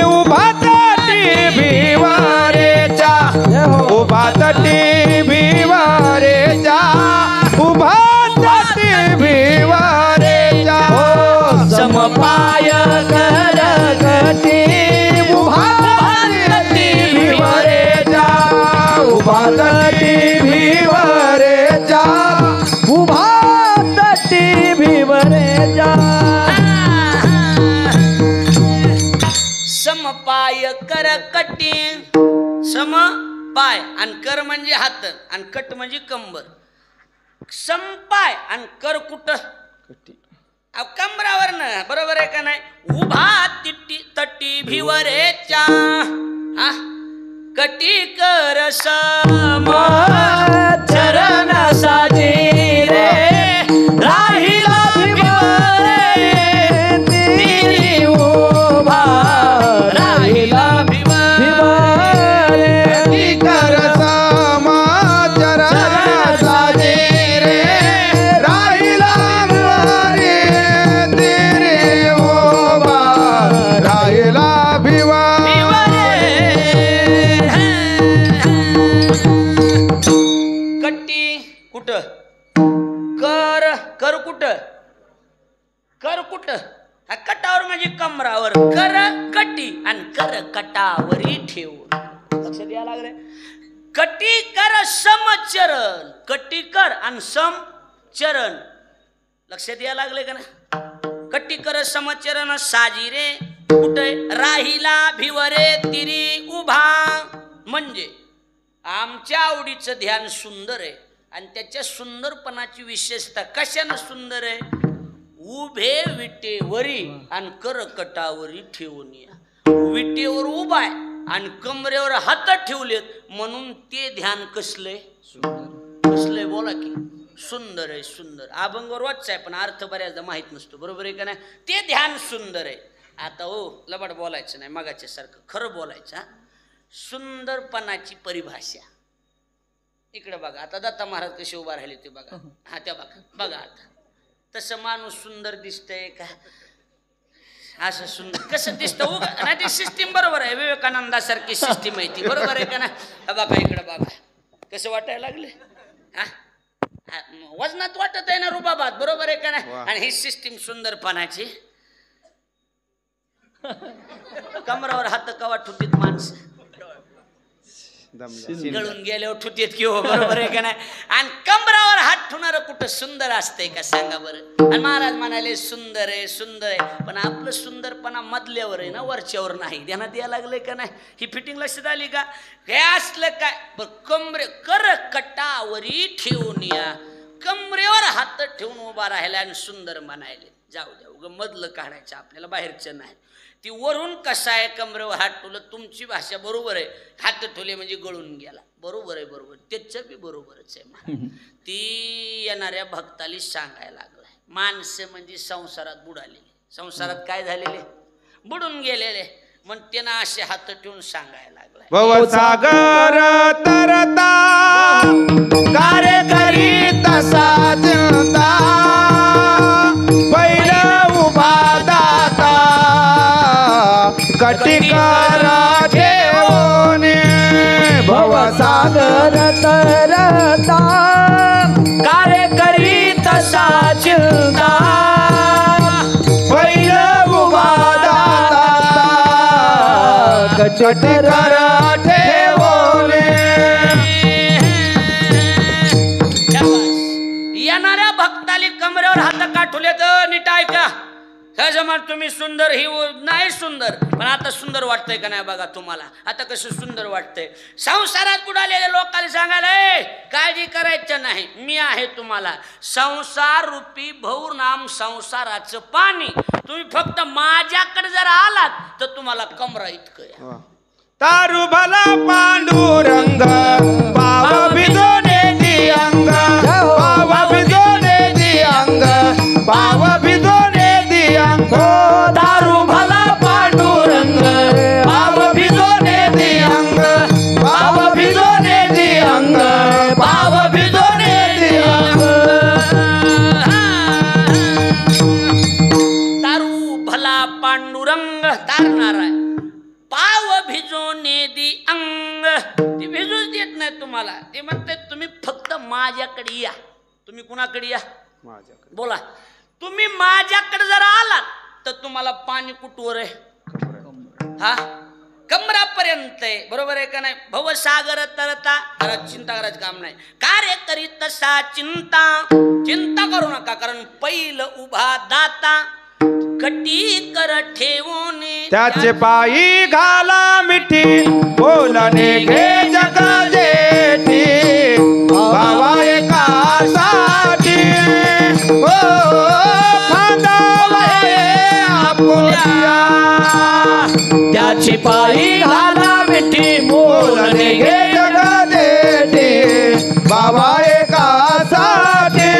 उभा तटी भिवारेचा, उभा तटी भिवारेचा, उभा तटी भिवारेचा. समपाय कर कटी उभा तटी भिवारेचा, उभा तटी भिवारेचा, उभा तटी भिवरे जा. समपाय कटी सम पाय आणि कर म्हणजे हात आणि कट म्हणजे कंबर. समपाय आणि कर कुठं कमरावर ना बरोबर आहे का नाही. उभा तिट्टी तटी भिवरेच्या हा कटी कर सम चरण साजी रे राहिला भिवरे तिरी उभा राहिला भिवरे कर समाचरण साजे रे राहिला भिवरे तेरे ओबा राहिला भिवरे. कट्टी कुठं कर कर कुठं कर कुठं हा कटावर म्हणजे कमरावर कर कटी आणि कर कटावरी ठेवून लक्षात यायला लागले. कटी कर समचरण कटी कर आणि समचरण लक्षात यायला लागले का ना. कटी कर समचरण साजी रे कुठे राहिला भिवरे तिरी उभा म्हणजे आमच्या आवडीचं ध्यान सुंदर आहे आणि त्याच्या सुंदरपणाची विशेषता कशानं सुंदर आहे. उभे विटेवरी आणि कर कटावरी ठेवून या. विटेवर उभा आहे आणि कमरेवर हात ठेवलेत म्हणून ते ध्यान कसलंय कसलंय बोला की सुंदर आहे. सुंदर अभंग रोजचा आहे पण अर्थ बऱ्याचदा माहित नसतो बरोबर आहे का नाही. ते ध्यान सुंदर आहे. आता हो लबाड बोलायचं नाही मगाच्या सारखं खरं बोलायचं. सुंदरपणाची परिभाषा इकडे बघा. आता दत्ता महाराज कसे उभा राहिले ते बघा. हा त्या बघा बघा आता तसं माणूस सुंदर दिसतंय का असं सुंदर कसं दिसतं नाही. ती सिस्टीम बरोबर आहे विवेकानंदासारखी सिस्टीम आहे ती बरोबर आहे का ना. बघा इकडे बघा कसं वाटायला लागले. हा वजनात वाटत आहे ना रुबाबात बरोबर आहे का ना. आणि ही सिस्टीम सुंदरपणाची कमरावर हात कवा ठुतीत माणसं गळून गेल्यावर ठुतीत किंवा बरोबर आहे का नाही. आणि कमरावर हात ठेवणार कुठं सुंदर असतंय का सांगा बरं. आणि महाराज म्हणाले सुंदर आहे सुंदर आहे पण आपलं सुंदरपणा मधल्यावर आहे ना वरच्यावर नाही. ध्यानात यायला लागलंय का नाही. ही फिटिंग लक्षात आली का. हे असलं काय कमरे कर कटावरी ठेवून या. कमरेवर हात ठेवून उभा राहिला आणि सुंदर म्हणायले. जाऊ द्या उग मधलं काढायचं आपल्याला बाहेरचं नाही. ती वरून कसा आहे कमरेवर हात ठेवलं तुमची भाषा बरोबर आहे. हात ठेवले म्हणजे गळून गेला बरोबर आहे बरोबर त्याचं बी बरोबरच आहे. ती येणाऱ्या भक्ताली सांगायला लागलाय. माणसं म्हणजे संसारात बुडालेले संसारात काय झालेले बुडून गेलेले मग त्यांना असे हात ठेवून सांगायला लागलाय. भवसागर तरता कार्य करी तसा चिंता पहिलं उभा दाता कटिकार ठेवून भवसागर तरता कार्य करी तसा चिंता पहिलं उभा दाता कटिकार ठेवून. येणाऱ्या भक्ताली कमरेवर हात काठवले तर नीट ऐका. त्याच्यामुळे तुम्ही सुंदर ही नाही सुंदर पण आता सुंदर वाटतंय का नाही बघा तुम्हाला. आता कसं सुंदर वाटतंय. संसारात बुडालेल्या लोकांना सांगायला काळजी करायचं नाही मी आहे तुम्हाला. संसार रूपी भौर नाम संसाराचं पाणी तुम्ही फक्त माझ्याकडे जर आलात तर तुम्हाला कमरा इतकं. तारू भला पांडुरंग पाव भिजोने दी अंग पाव भिजोने दी अंग पाव भिजोने दी अंग. दारू भला पांडुरंग पाव भिजोने दी अंग पाव भिजोने दी अंग पाव भिजोने दी अंग. दारू भला पांडुरंग तारणार आहे. पाव भिजवणे दी अंग ती भिजूच देत नाही तुम्हाला. ते म्हणते तुम्ही फक्त माझ्याकडे या. तुम्ही कुणाकडे या बोला. तुम्ही माझ्याकडे जर आलात तर तुम्हाला पाणी कुठवर आहे हा कमरापर्यंत आहे बरोबर आहे का नाही. भवसागर तरता चिंता करायचं काम नाही. कार्य करीत तसा चिंता चिंता करू नका कारण पहिलं उभा दाता कटी कर ठेवून त्याचे पायी घाला मिठी बोलणे घे जग जेठी भावा एकासाठी ओ खांदावा आपुल्या त्याची पायी घाला मिठी बोलणे घे जग जेठी भावा एकासाठी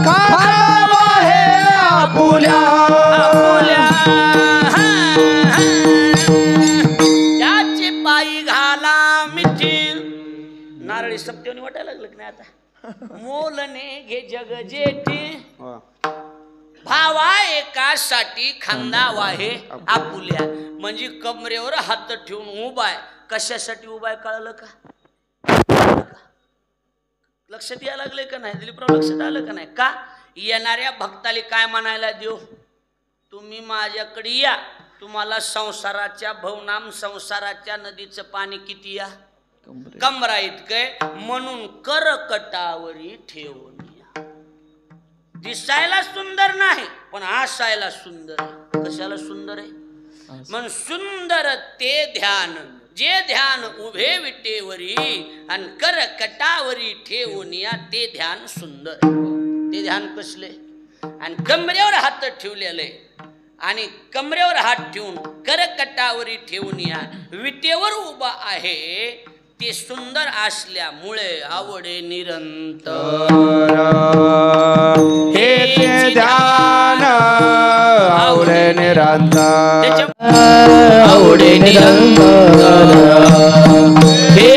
खांदावा हे आपुल्या त्याचे पायी घाला मिठी नारळी सप्तेवणी वाटायला लागलं की नाही आता मोलने घे जग जेठी भावा एकासाठी खांदा वाहे आपुल्या म्हणजे कमरेवर हात ठेवून उभा आहे. कशासाठी उभा आहे कळलं का? लक्षात यायला लागले का नाही? दिलीपराव लक्षात आलं का नाही? का येणाऱ्या भक्ताला काय म्हणायला देऊ? तुम्ही माझ्याकडे या, तुम्हाला संसाराच्या भवनाम संसाराच्या नदीचं पाणी किती या कमरा इतकंय म्हणून करकटावरी ठेवून या. दिसायला सुंदर नाही पण असायला सुंदर आहे. कशाला सुंदर आहे? म्हणून सुंदर ते ध्यान जे ध्यान उभे विटेवरी आणि करकटावरी ठेवून या ते ध्यान सुंदर. ते ध्यान कसले? आणि कमरेवर हात ठेवलेले आणि कमरेवर हात ठेवून करकटावरी ठेवून या विटेवर उभा आहे ते सुंदर असल्यामुळे आवडे निरंतर हे ध्यान आवडे निरंतर आवडे निरंतर हे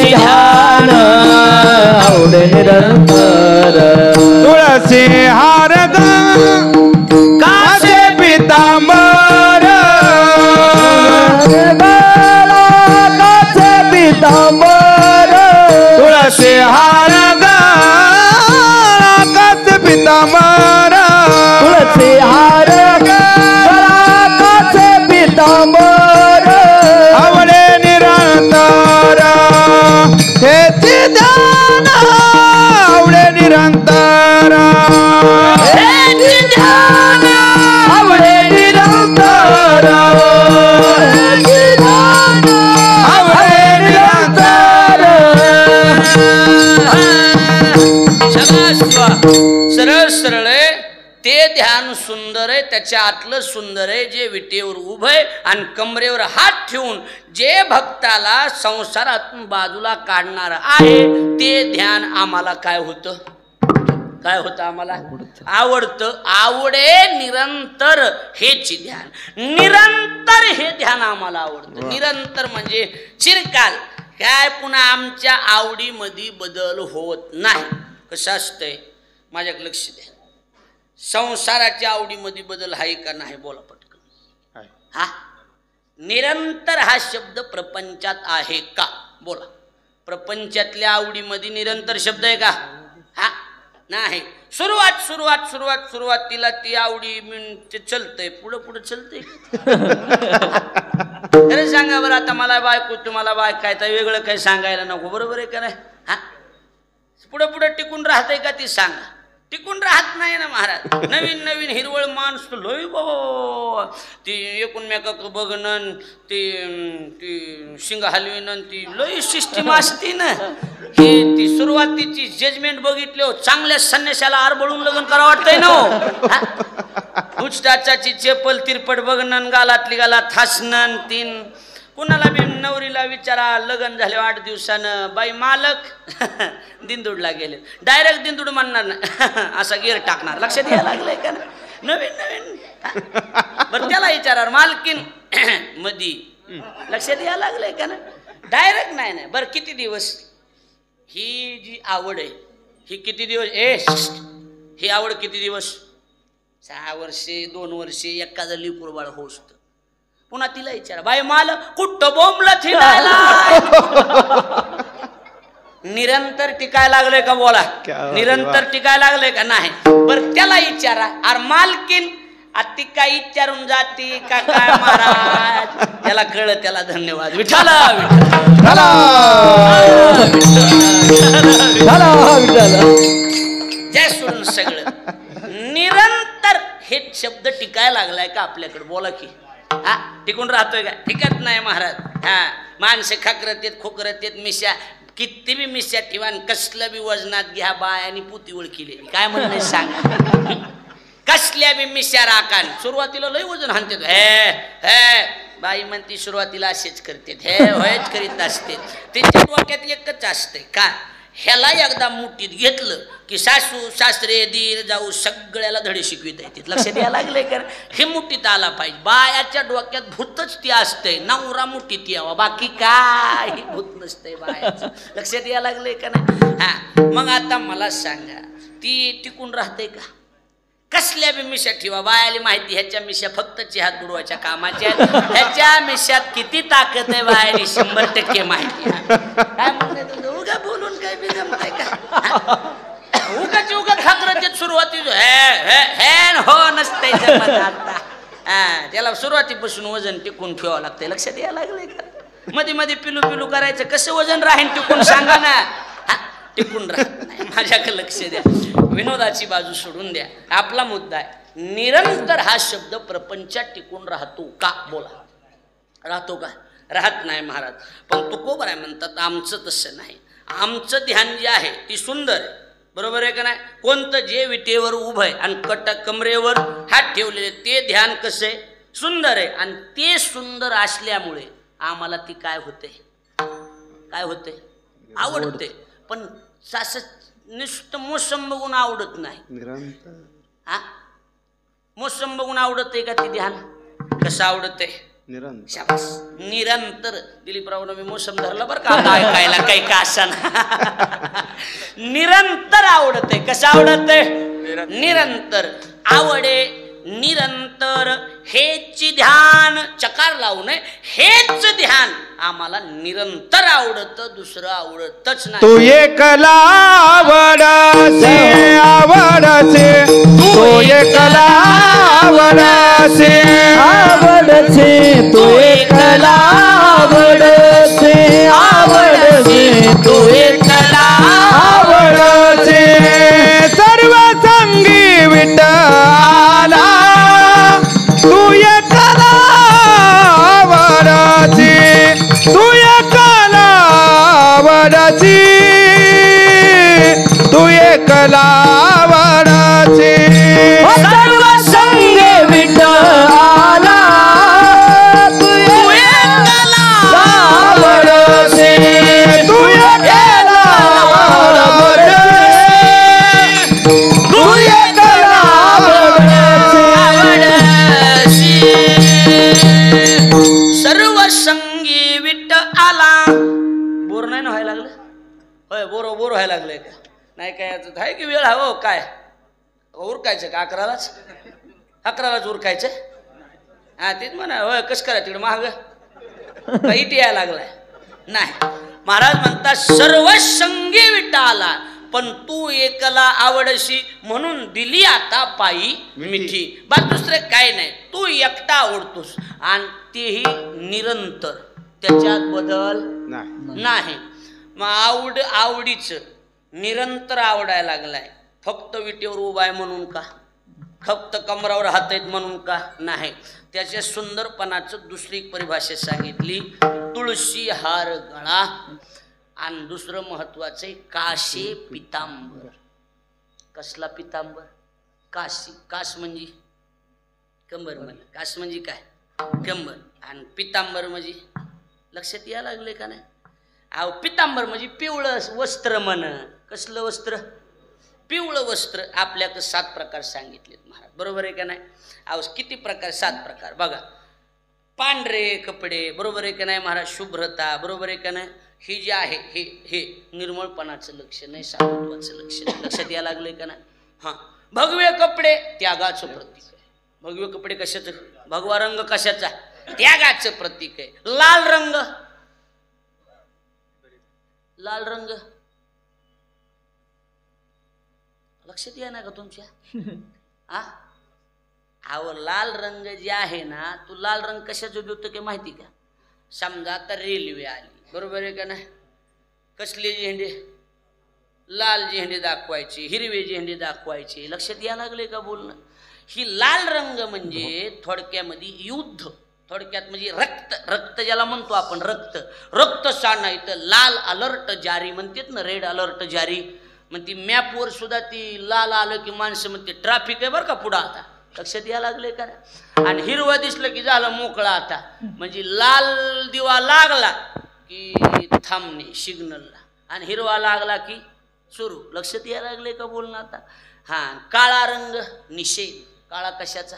ध्यान आवडे निरंतर तुळसी हार कासे पितांबर काचे पितांबर तुळसी हार कासे पितांबर तुळसी हार काचे पितांबर आवडे निरंतर हेचे ध्यान आवडे निरंतर हेचे ध्यान आवडे निरंतर हेचे ध्यान आवडे निरंतर सरळ सरळ ते ध्यान सुंदर आहे. त्याच्या आतलं सुंदर आहे जे विटेवर उभं आहे आणि कमरेवर हात ठेवून जे भक्ताला संसारातून बाजूला काढणार आहे ते ध्यान आम्हाला काय होतं? काय होतं? आम्हाला आवडतं. आवडे निरंतर हेच ध्यान. निरंतर हे ध्यान आम्हाला आवडतं. निरंतर म्हणजे चिरकाल काय पुन्हा आमच्या आवडीमध्ये बदल होत नाही. कसं असतंय? माझ्याकडे लक्ष द्या. संसाराच्या आवडीमध्ये बदल आहे का नाही? बोला पटकन. हा निरंतर हा शब्द प्रपंचात आहे का? बोला. प्रपंचातल्या आवडीमध्ये निरंतर शब्द आहे का? हा नाही. सुरुवातीला ती आवडी चलतंय पुढं पुढं चलतंय. अरे सांगा बरं आता मला बायको तुम्हाला बाय काय तर वेगळं काही सांगायला नको. बरोबर आहे का नाही? हा पुढं पुढं टिकून राहतंय का? ती सांगा. टिकून राहत नाही ना महाराज. नवीन नवीन हिरवळ माणूस लोय बाबा ती एकूणमेका बघणं ती शिंग हलविणं ती लोय सिस्टीम असती ना. हे ती सुरुवातीची जजमेंट बघितले हो चांगल्या संन्याशाला आरबळून लग्न करा वाटतंय ना हो. उचटाचाची चेपल तिरपट बघणं गालातली गालात हसणं तीन. कुणाला बी नवरीला विचारा लग्न झाले 8 दिवसानं बाई मालक दिंदूडला गेले डायरेक्ट दिंदूड म्हणणार ना असा गिअर टाकणार. लक्षात यायला लागलंय का ना? नवीन नवीन बरं त्याला विचारा मालकीन मधी लक्षात यायला लागलंय का ना? डायरेक्ट नाही. बरं किती दिवस ही जी आवड आहे ही किती दिवस? ही आवड किती दिवस? 6 वर्षे 2 वर्षे एखादं लिकूर बाळ होस्त. पुन्हा तिला विचारा बाई माल कुठं बोंबला फिरायला. निरंतर टिकाय लागले का? बोला. निरंतर टिकाय लागले का? नाही. बरं त्याला विचारा अरे मालकीन ती काय विचारून जाती का काय महाराज? त्याला कळलं त्याला धन्यवाद. विठाला जय सोडून सगळं निरंतर शब्द टिकायला लागलाय का आपल्याकडे? बोला की. हा, टिकून राहतोय का? टिकत नाही महाराज. हा, माणसं खाकरत येत, खोकरत येत, मिशा किती बी मिशा ठेवा आणि कसलं बी वजनात घ्या, बाय आणि पुती ओळखीले. काय म्हणणं सांगा? कसल्या बी मिशा राखान सुरुवातीला लय वजन हाणते. हे हे बाई म्हणती सुरुवातीला असेच करते, हे होयच करीत असते. तिच्या डोक्यात एकच असते का, ह्याला एकदा मुठीत घेतलं की सासू सासरे दीर जाऊ सगळ्याला धडे शिकवित येतात. लक्षात यायला लागले का? हे मुठीत आला पाहिजे. बायाच्या डोक्यात भूतच ती असते, नवरा मुठीत यावा, बाकी काही भूत नसते बायाचं. लक्षात यायला लागले का नाही? हा, मग आता मला सांगा, ती टिकून राहते का? कसल्या बी मिशा ठेवा, बायाली माहिती ह्याच्या मिशा फक्त चहात बुडवायच्या कामाच्या, ह्याच्या मिशात किती ताकद आहे बायाली 100% माहिती. काय म्हणते तुझं? उगा बोलून काय बी जमताय का? उगाच उगाच खाकरत सुरुवातीचं हे हो नसतंय जमत. आता त्याला सुरुवातीपासून वजन टिकून ठेवावं लागतंय. लक्षात यायला लागलंय का? मध्ये मध्ये पिलू पिलू करायचं, कसं वजन राहीन टिकून सांगा ना. टिकून राहत नाही. माझ्याकडे लक्ष द्या, विनोदाची बाजू सोडून द्या. आपला मुद्दा आहे, निरंतर हा शब्द प्रपंचात टिकून राहतो का? बोला, राहतो का? राहत नाही महाराज. पण तुकोबर आहे म्हणतात, आमचं तसं नाही. आमचं ध्यान जे आहे ती सुंदर आहे, बरोबर आहे का नाही? कोणतं जे विटेवर उभं आहे आणि कमरेवर हात ठेवलेले ते ध्यान कसं आहे? सुंदर आहे. आणि ते सुंदर असल्यामुळे आम्हाला ती काय होते? काय होते? आवडते. पण सास नुसतं मोसम बघून आवडत नाही. हा, मोसम बघून आवडत आहे का ती ध्यान? कसं आवडत आहे? शाबास, निरंतर. दिलीपरावनं मी मोसम धरला बरं का आता ऐकायला, काही का असा ना. निरंतर आवडत आहे. कसं आवडत आहे? निरंतर आवडे. निरंतर हेच ध्यान, चकार लावू नये, हेच ध्यान आम्हाला निरंतर आवडत, दुसरं आवडतच नाही. तू एकला आवडसे आवडसे, तू एकला आवडसे आवडसे, तू एकला आवडसे आवडसे, तू एकला आवडसे. सर्व संगी विठ्ठला तू एकला आवडसे, तू एकला आवडसे, तू एकला आवडसे. सर्व संग विठ्ठला तू एकला आवडसे, तू एकला आवडसे, तू एकला आवडसे. सर्व संगी विठ आला. बोर नाही ना व्हायला लागलं? होय, बोर व्हायला लागलंय का? नाही काय आहे की वेळ हवं काय उरकायचं का? 11लाच उरकायचं. हा, तेच म्हणा. होय, कस करा तिकडे महाग काही यायला लागलाय? नाही. महाराज म्हणतात सर्व संगी विठ आला, पण तू एकला आवडशी म्हणून दिली आता पायी मिठी. बस दुसरं काय नाही. तू एकटा आवडतोस आणि तेही निरंतर, त्याच्यात बदल नाही. मग आवडीचं निरंतर आवडायला लागलाय. फक्त विटेवर उभा आहे म्हणून का? फक्त कमरावर हात आहेत म्हणून का? नाही. त्याच्या सुंदरपणाचं दुसरी परिभाषा सांगितली, तुळशी हार गळा. आणि दुसरं महत्वाचं आहे काशे पितांबर. कसला पितांबर? काशी. काश म्हणजे कंबर, म्हणजे काश म्हणजे काय? कंबर. आणि पितांबर म्हणजे लक्षात यायला लागले का नाही? अहो, पितांबर म्हणजे पिवळं वस्त्र म्हण. कसलं वस्त्र? पिवळं वस्त्र. आपल्याकडे 7 प्रकार सांगितलेत महाराज, बरोबर आहे का नाही? अहो, किती प्रकार? 7 प्रकार. बघा, पांढरे कपडे, बरोबर आहे का नाही महाराज? शुभ्रता, बरोबर आहे का नाही? हे जे आहे हे निर्मळपणाचं लक्षण आहे, साधुत्वाचं लक्षण. लक्षात यायला लागलंय का नाही? हां. भगवे कपडे त्यागाचं प्रतीक आहे. भगवे कपडे कशाचं? भगवा रंग कशाचा? त्यागाचं प्रतीक आहे. लाल रंग, लाल रंग लक्षात या ना का तुमच्या? अहो, लाल रंग जे आहे ना, तो लाल रंग कशाचं देतो की माहिती का? समजा आता रेल्वे आली, बरोबर आहे का नाही? कसले झेंडे? लाल झेंडे दाखवायचे, हिरवे झेंडे दाखवायचे. लक्षात या लागले का बोलणं? ही लाल रंग म्हणजे थोडक्यामध्ये युद्ध, थोडक्यात म्हणजे रक्त, रक्त ज्याला म्हणतो आपण रक्त, रक्त सांडणं. इथं लाल अलर्ट जारी म्हणतात ना, रेड अलर्ट जारी. मग ती मॅपवर सुद्धा ती लाल आलं की माणसं म्हणते ट्रॅफिक आहे बरं का पुढं, आता लक्षात यायला लागले का. आणि हिरवा दिसलं की झालं मोकळा आता, म्हणजे लाल दिवा लागला की थांबणे सिग्नलला, आणि हिरवा लागला की सुरू. लक्षात यायला लागले का बोलणं आता. हां, काळा रंग निषेध. काळा कशाचा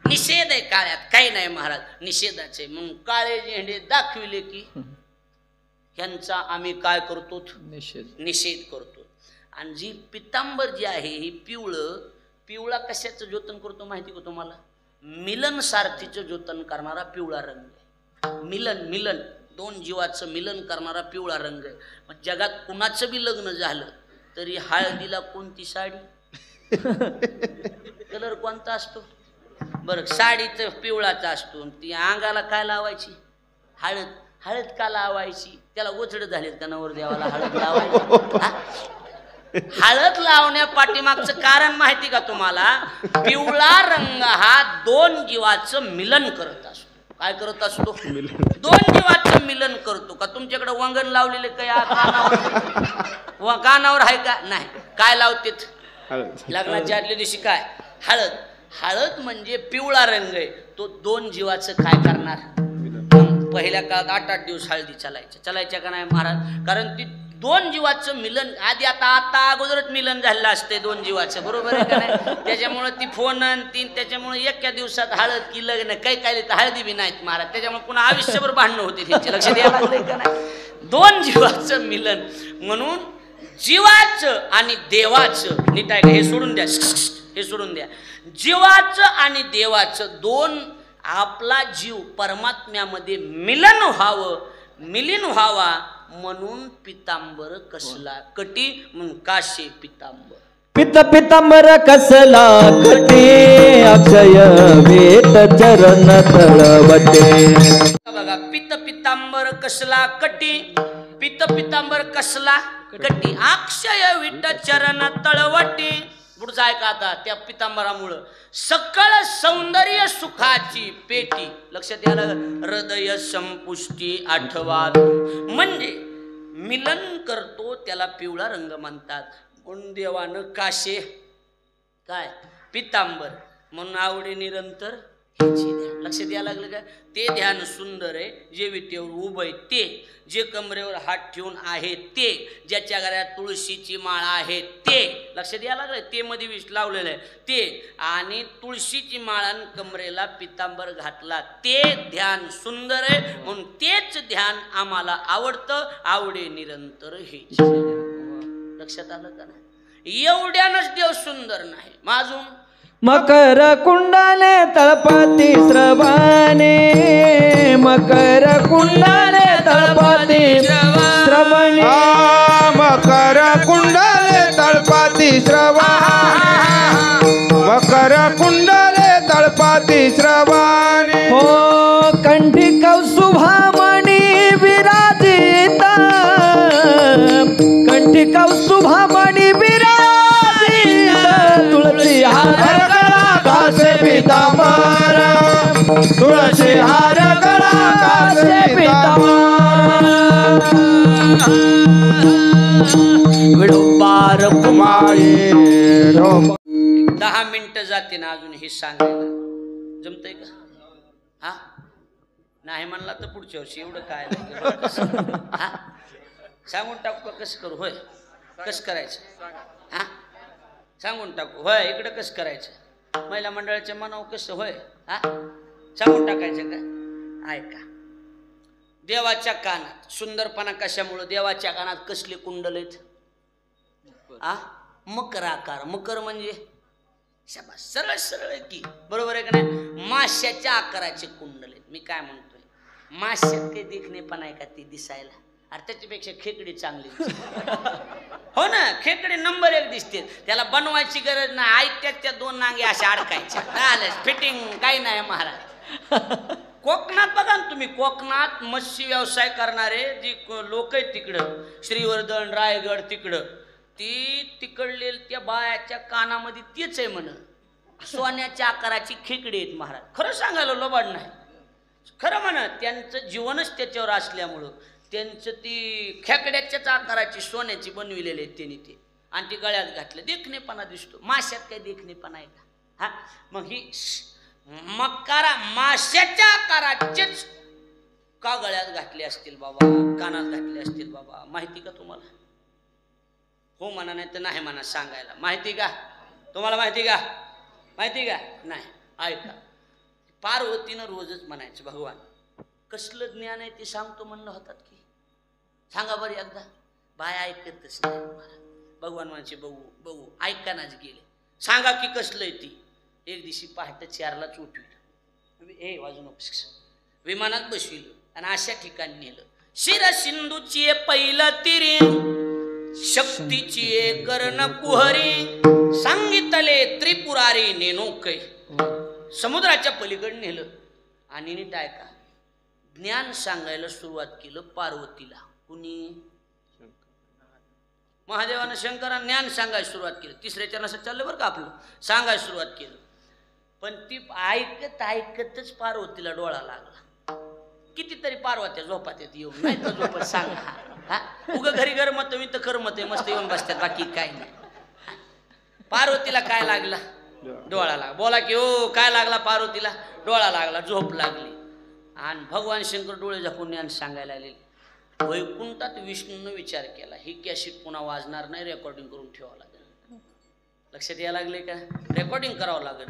निषेध आहे? काळ्यात काही नाही महाराज, निषेधाचे. मग काळे झेंडे दाखविले की ह्यांचा आम्ही काय करतो? निषेध करतो. आणि जी पितांबर जी आहे ही पिवळा कशाचं जतन करतो माहिती का तुम्हाला? मिलन सारथीचं जतन करणारा पिवळा रंग आहे. मिलन दोन जीवाचं मिलन करणारा पिवळा रंग आहे. मग जगात कुणाचं बी लग्न झालं तरी हळदीला कोणती साडी, कलर कोणता असतो बरं? साडीचं पिवळाचा असतो. ती अंगाला काय लावायची? हळद. हळद का लावायची? त्याला गोचड झालेत का नवरदेवाला हळद लावायची? हळद लावण्या पाठीमागचं कारण माहिती का तुम्हाला? पिवळा रंग हा दोन जीवाचं मिलन करत असतो. काय करत असतो? दोन जीवाचं मिलन करतो. का तुमच्याकडे वंगण लावलेले काय कानावर आहे का? नाही. काय लावतेत लग्नाच्या आदल्या दिवशी? काय? हळद. हळद म्हणजे पिवळा रंग आहे, तो दोन जीवाचं काय करणार? पहिल्या काळात 8-8 दिवस हळदी चालायच्या का नाही महाराज? कारण ती दोन जीवाचं मिलन. आधी आता अगोदरच मिलन झालेलं असते दोन जीवाचं, बरोबर आहे का नाही? त्याच्यामुळे ती फोन तीन, त्याच्यामुळे एका दिवसात हळद की लग्न काही तर हळदी बी नाहीत महाराज. त्याच्यामुळे पुन्हा आयुष्यभर भांडणं होते त्यांचे. लक्षात यायला लागलंय का नाही? दोन जीवाचं मिलन. म्हणून जीवाचं आणि देवाचं नीट आहे का? हे सोडून द्या, हे सोडून द्या. जीवाचं आणि देवाचं दोन, आपला जीव परमात्म्यामध्ये मिलन व्हावा म्हणून पितांबर कसला कटी म्हणून काशे पितांबर. पितांबर कसला कटी अक्षय वेद चरण तळवटे. बघा, पितांबर कसला कटी, पितांबर कसला कटी अक्षय विट चरण तळवटी. पुढचा आहे का आता? त्या पितांबरामुळं सकळ सौंदर्य सुखाची पेटी. लक्षात यायला हृदय संपुष्टी आठवा. म्हणजे मिलन करतो त्याला पिवळा रंग म्हणतात. म्हणून देवानं काशे काय पितांबर म्हणून आवडे निरंतर ह्याची ध्यान. लक्षात यायला लागलं का? ते ध्यान सुंदर आहे, जे विटेवर उभं आहे ते, जे कमरेवर हात ठेवून आहे ते, ज्याच्या घरात तुळशीची माळ आहे ते. लक्षात यायला लागलं? ते मध्ये विष लावलेलं आहे ते, आणि तुळशीची माळ आणि कमरेला पितांबर घातला ते ध्यान सुंदर आहे. म्हणून तेच ध्यान आम्हाला आवडतं, आवडे निरंतर हे. लक्षात आलं का नाही? एवढ्यानच देव सुंदर नाही. माझून मकर कुंडले तळपती श्रवणे, मकर कुंडले तळपती श्रवणे, मकर कुंडले तळपाती श्रवणे, मकर कुंडले तळपाती श्रवणे. हो कंठी कौस्तुभामणी विराजिता, कंठी कौस्तुभामणी विराजिता. तुळसी हार कासे पितांबर, तुळशी हार गळा कासे पितांबर. विडोबार कुमारी 10 मिनिटं जाते ना अजून हे सांगायला. जमतंय का? हा नाही म्हणला तर पुढच्या वर्षी. एवढं काय हा सांगून टाकू का? कसं करू? होय, कसं करायचं? हा सांगून टाकू. होय, इकडं कसं करायचं? महिला मंडळाच्या मनावर कसं? होय, हा सांगून टाकायचं का? ऐका, देवाच्या कानात सुंदरपणा कशामुळं? देवाच्या कानात कसले कुंडल आहेत? मकर आकार. मकर म्हणजे शाबास, सरळ सरळ आहे की, बरोबर आहे का नाही? माश्याच्या आकाराचे कुंडल आहेत. मी काय म्हणतोय, माश्यात काही देखणेपणा आहे का ती दिसायला? अरे त्याच्यापेक्षा खेकडी चांगली हो ना, खेकडी नंबर 1 दिसते. त्याला बनवायची गरज नाही, ऐकत्यात त्या 2 नांगे अशा अडकायच्या, फिटिंग काही नाही महाराज. कोकणात बघा ना तुम्ही, कोकणात मत्स्य व्यवसाय करणारे जी लोक आहेत तिकडं, श्रीवर्धन रायगड तिकडं, ती तिकडले त्या बायाच्या कानामध्ये तेच आहे म्हण. सोन्याच्या आकाराची खेकडे आहेत महाराज. खरं सांगायला लोबाड नाही, खरं म्हणा. त्यांचं जीवनच त्याच्यावर असल्यामुळं त्यांचं ती खेकड्याच्याच आकाराची सोन्याची बनविलेली आहेत त्यांनी ते, आणि ती गळ्यात घातलं. देखणेपणा दिसतो. माश्यात काही देखणेपणा आहे का? हा, मग ही मकारा माश्याच्या आकाराचेच का गळ्यात घातले असतील बाबा, कानात घातले असतील बाबा, माहिती का तुम्हाला? हो म्हणा, नाही तर नाही म्हणा सांगायला. माहिती का तुम्हाला? माहिती का? माहिती का? नाही. ऐका, पार्वतीनं रोजच म्हणायचं भगवान कसलं ज्ञान आहे ते सांगतो म्हणलं होतात की, सांगा बरं एकदा. बाय ऐकतच नाही. भगवान म्हणायचे बघू बघू, ऐकानाच गेले. सांगा की कसलंय ती. एक दिवशी पहाटे 4लाच उठविलं, ए वाजू नको, विमानात बसविलं आणि अशा ठिकाणी नेलं. शिर सिंधूची पहिलं तिरी, शक्तीची कर्ण कुहरी, सांगितले त्रिपुरारी नेनोकै. समुद्राच्या पलीकडे नेलं आणि नीट ऐका, ज्ञान सांगायला सुरुवात केलं पार्वतीला. कुणी? महादेवानं शंकरानं ज्ञान सांगायला सुरुवात केली. 3ऱ्या चरणाचं चाललं बरं का आपलं, सांगायला सुरुवात केलं. पण ती ऐकत ऐकतच पार्वतीला डोळा लागला. कितीतरी पार्वत्या झोपात येत येऊन, नाही तर झोपत सांगा. हा, उग घरी गरमत मी तर करमत आहे, मस्त येऊन बसतात, बाकी काय नाही. पार्वतीला काय लागला? डोळा लागला. बोला की हो, काय लागला पार्वतीला? डोळा लागला, झोप लागली. आणि भगवान शंकर डोळे झाकून ज्ञान सांगायला आलेले. वैकुंठात विष्णूनं विचार केला, ही कॅसेट पुन्हा वाजणार नाही, रेकॉर्डिंग करून ठेवावं लागेल. लक्षात यायला लागले का? रेकॉर्डिंग करावं लागेल.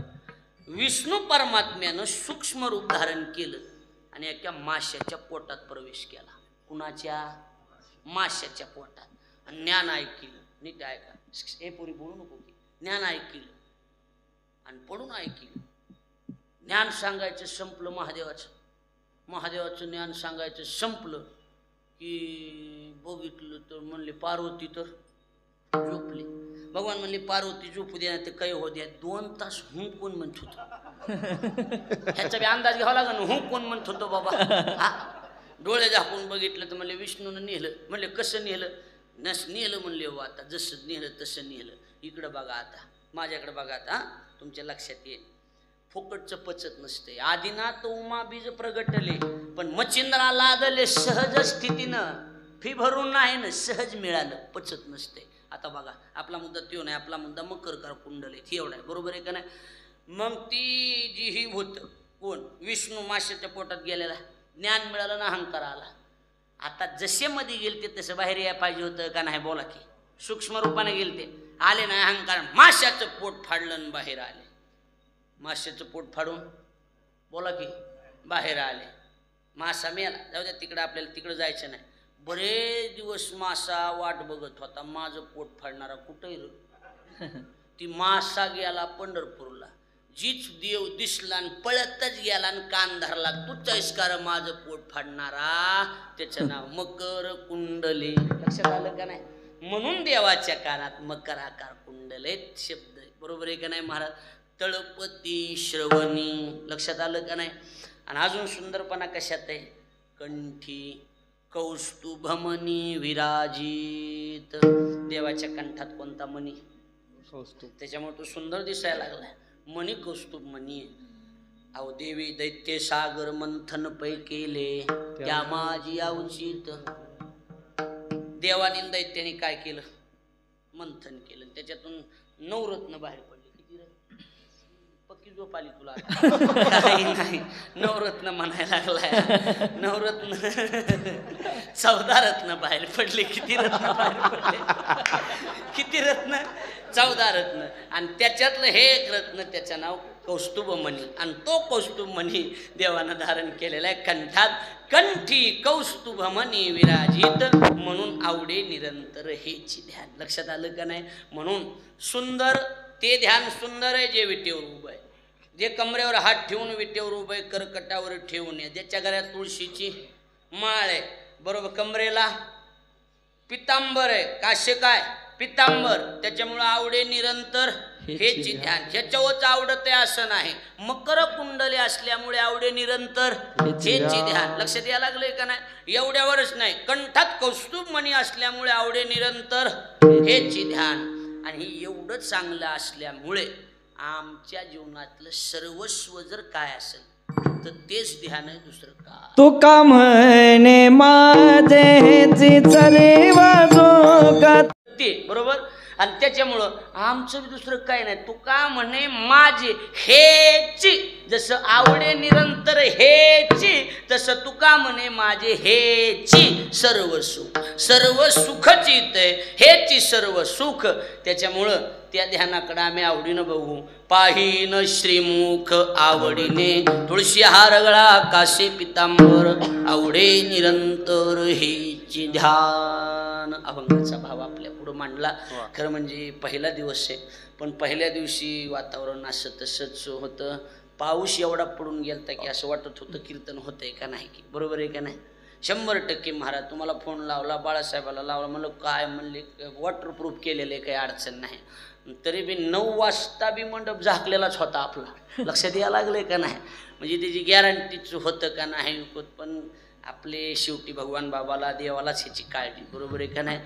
विष्णू परमात्म्यानं सूक्ष्म रूप धारण केलं आणि एका माश्याच्या पोटात प्रवेश केला. कुणाच्या? माश्याच्या पोटात. आणि ज्ञान ऐकलं. नीट ऐका, हे पुरी बोलू नको की. ज्ञान ऐकलं आणि पडून ऐकलं. ज्ञान सांगायचं संपलं महादेवाचं. महादेवाचं ज्ञान सांगायचं संपलं की बघितलं तर म्हणले पार्वती तर झोपली. भगवान म्हणले पार्वती झोपू द्या, ते काही हो द्या. 2 तास हूं कोण म्हणत होतो? ह्याचा बी अंदाज घ्यावा लागला ना, हूं कोण म्हणत होतो बाबा. हा, डोळे झाकून बघितलं तर म्हणले विष्णूनं नेलं. म्हणले कसं नेलं? नेलं म्हणले हो, आता जसं नेलं तसं नेलं. इकडं बघा आता, माझ्याकडे बघा आता, तुमच्या लक्षात येईल. फुकटचं पचत नसते. आदिनाथ उमा बीज प्रगटले, पण मचिंद्रा लादले सहज स्थितीनं, फी भरून नाही ना, सहज मिळालं, पचत नसते. आता बघा, आपला मुद्दा त्यो नाही, आपला मुद्दा मकर कुंडल आहे, एवढा आहे, बरोबर आहे का नाही? मग ती जी ही होत कोण? विष्णू माश्याच्या पोटात गेलेला, ज्ञान मिळालं ना, अहंकार आला. आता जसे मध्ये गेलते तसं बाहेर यायला पाहिजे होतं का नाही? बोला की. सूक्ष्म रूपाने गेलते, आले नाही, अहंकार, माश्याचं पोट फाडलं आणि बाहेर आले. माश्याचं पोट फाडून बोला की बाहेर आले. मासा मेला, जाऊ द्या तिकडं, आपल्याला तिकडं जायचं नाही. बरेच दिवस मासा वाट बघत होता, माझं पोट फाडणारा कुठं? ती मासा गेला पंढरपूरला. जीच देव दिसला आणि पळतच गेला आणि कान धरला, तूच ऐसकार माझं पोट फाडणारा. त्याचं नाव मकर कुंडले. लक्षात आलं का नाही? म्हणून देवाच्या कानात मकर आकार कुंडले शब्द आहे, बरोबर आहे का नाही महाराज? तळपती श्रवणी. लक्षात आलं का नाही? आणि अजून सुंदरपणा कशात आहे? कंठी कौस्तुभमणी विराजित. देवाच्या कंठात कोणता मणी? कौस्तुभ. त्याच्यामुळे तो सुंदर दिसायला लागला. मणी कौस्तुभ मणी. अहो देवी दैत्य सागर मंथन पै केले, त्या माझी अवचित. देवाने दैत्याने काय केलं? मंथन केलं, त्याच्यातून नवरत्न बाहेर पडले. पक्की झोप आली तुला? काही नाही, नवरत्न म्हणायला लागलाय. नवरत्न 14 रत्न बाहेर पडले. किती रत्न बाहेर पडले? किती रत्न? 14 रत्न. आणि त्याच्यातलं हे एक रत्न, त्याचं नाव कौस्तुभमणी. आणि तो कौस्तुभमणी देवानं धारण केलेला आहे कंठात. कंठी कौस्तुभमणी विराजित, म्हणून आवडे निरंतर हेची ध्यान. लक्षात आलं का नाही? म्हणून सुंदर ते ध्यान सुंदर आहे जे विटेवर उभं आहे, जे कमरेवर हात ठेवून विटेवर उभं आहे, करकटावर ठेवून आहे. ज्याच्या घरात तुळशीची माळ आहे, बरोबर, कमरेला पितांबर आहे, काश्य काय पितांबर, त्याच्यामुळं आवडे निरंतर हेची ध्यान. ह्याच्यावरच आवडत आहे असं नाही. मकर कुंडले असल्यामुळे आवडे निरंतर हेची ध्यान. लक्षात यायला लागलंय का नाही? एवढ्यावरच नाही, कंठात कौस्तुभ मणी असल्यामुळे आवडे निरंतर हेची ध्यान. आणि हे एवढं चांगलं असल्यामुळे आमच्या जीवनातलं सर्वस्व जर काय असेल तर तेच ध्यान आहे, दुसरं काय. तुका म्हणे माझे सर्व जोगात ते बरोबर. आणि त्याच्यामुळं आमचं बी दुसरं काय नाही. तुका म्हणे माझे हेची, जसं आवडे निरंतर हेची, तसं तुका म्हणे माझे हेची सर्व सुख. सर्व सुखच येतंय, हेची सर्व सुख. त्याच्यामुळं त्या ध्यानाकडे आम्ही आवडीनं बघू. पाहिन श्रीमुख आवडीने, तुळशी हार गळा कासे पितांबर, आवडे निरंतर हेची ध्यान. अभंगाचा भाव आपल्या पुढं मांडला. खरं म्हणजे पहिला दिवस आहे, पण पहिल्या दिवशी वातावरण असं तसंच होतं. पाऊस एवढा पडून गेलता की असं वाटत होतं कीर्तन होतंय का नाही की. बरोबर आहे का नाही. 100% महाराज तुम्हाला फोन लावला, बाळासाहेबाला लावला, म्हणलं काय म्हणले वॉटरप्रूफ केलेलं आहे, काही अडचण नाही. तरी बी 9 वाजता बी मंडप झाकलेलाच होता आपला. लक्षात यायला लागलंय का नाही. म्हणजे त्याची गॅरंटीच होतं का नाही होत. पण आपले शेवटी भगवान बाबाला देवालाच ह्याची काळजी. बरोबर आहे का नाही.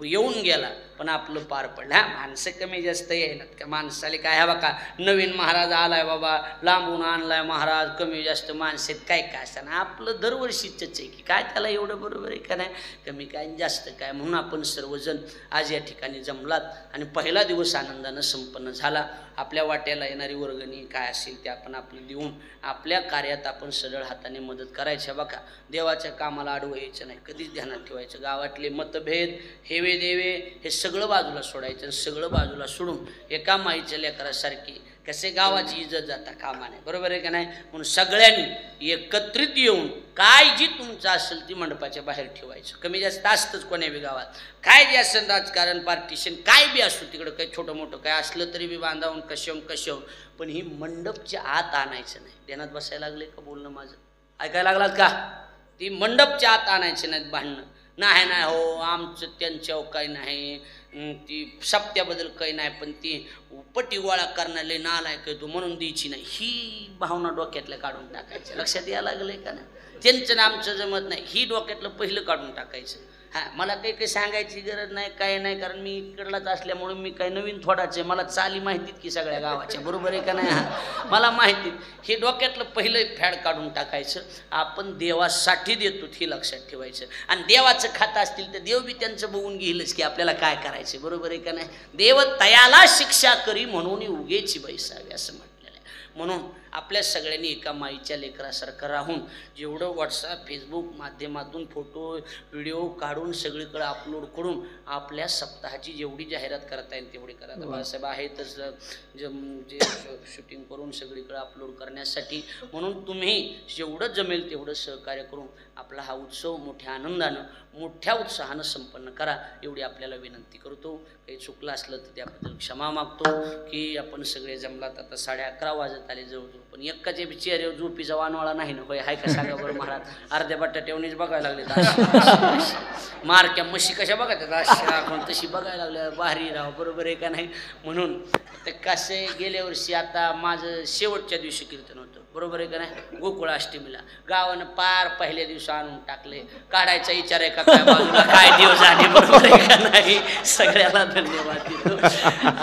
येऊन गेला पण आपलं पार पडलं. हा माणसं कमी जास्त यायलात का. माणसाले काय हा बघा नवीन महाराज आलाय बाबा, लांबून आणलाय महाराज, कमी जास्त माणसं काय काय असताना आपलं दरवर्षीच आहे की काय त्याला एवढं. बरोबर आहे का नाही. कमी काय जास्त काय. म्हणून आपण सर्वजण आज या ठिकाणी जमलात आणि पहिला दिवस आनंदानं संपन्न झाला. आपल्या वाट्याला येणारी वर्गणी काय असेल ते आपण आपलं देऊन आपल्या कार्यात आपण सरळ हाताने मदत करायची. बघा देवाच्या कामाला आडवं यायचं नाही, कधीच ध्यानात ठेवायचं. गावातले मतभेद हेवे देवे हे सगळं बाजूला सोडायचं. सगळं बाजूला सोडून एका माईच्या लेकरासारखी कसे गावाची इज्जत जाता कामा नाही. बरोबर आहे का नाही. म्हणून सगळ्यांनी एकत्रित येऊन काय जी तुमचं असेल ती मंडपाच्या बाहेर ठेवायचं. कमी जास्त असतंच कोण्या बी गावात. काय बी असेल राजकारण पार्टिशन काय बी असो तिकडं, काही छोटं मोठं काय असलं तरी बी बांधावून कशवून पण ही मंडपच्या आत आणायचं नाही. ध्यानात बसायला लागले का बोलणं माझं. ऐकायला लागलात का. ती मंडपच्या आत आणायचं नाहीत भांडणं. नाही नाही हो आमचं त्यांच्यावर काही नाही, ती सप्त्याबद्दल काही नाही, पण ती पट्टी गोळा करणारे नालायक तू म्हणून द्यायची नाही. ही भावना डोक्यातल्या काढून टाकायचं. लक्षात यायला लागलंय का नाही. त्यांचं ना आमचं जमत नाही ही डोक्यातलं पहिलं काढून टाकायचं. हां मला काही सांगायची गरज नाही काय नाही, कारण मी इकडलाच असल्यामुळे मी काही नवीन थोडाच आहे. मला चाली माहितीत की सगळ्या गावाच्या. बरोबर आहे का नाही. हां मला माहितीत. हे डोक्यातलं पहिलं फॅड काढून टाकायचं. आपण देवासाठी देतो हे लक्षात ठेवायचं. आणि देवाचं खातं असतील तर देव बी त्यांचं बघून घेईलच की आपल्याला काय करायचं. बरोबर आहे का नाही. देव तयाला शिक्षा करी म्हणून उगेची बैसावी असं म्हटलेलं आहे. म्हणून आपल्या सगळ्यांनी एका माईच्या लेकरासारखं राहून जेवढं व्हॉट्सअप फेसबुक माध्यमातून फोटो व्हिडिओ काढून सगळीकडे अपलोड करून आपल्या सप्ताहाची जेवढी जाहिरात करता येईल तेवढी करा. बाळासाहेब आहेतच जे शूटिंग करून सगळीकडे अपलोड करण्यासाठी. म्हणून तुम्ही जेवढं जमेल तेवढं सहकार्य करून आपला हा उत्सव मोठ्या आनंदानं मोठ्या उत्साहानं संपन्न करा एवढी आपल्याला विनंती करतो. काही चुकलं असलं तर त्याबद्दल क्षमा मागतो की आपण सगळे जमलात. आता 11:30 वाजत आले जवळजवळ, पण एकाच्या चेहऱ्यावर झोपीचा वानवाळा नाही ना. होय हाय का सांगा बरं महाराज. अर्ध्या बटाट्यावणीच बघायला लागले. मारक्या म्हशी कशा बघायच्या तशी बघायला लागल्या. भारी राव. बरोबर आहे का नाही. म्हणून ते कसे गेल्या वर्षी आता माझं शेवटच्या दिवशी कीर्तन होतं. बरोबर आहे का नाही. गोकुळ अष्टमीला गावानं पार पहिल्या दिवशी आणून टाकले. काढायचा विचार आहे का काय बाजूला काय दिवस झाले. बरोबर आहे का नाही. सगळ्याला धन्यवाद देतो.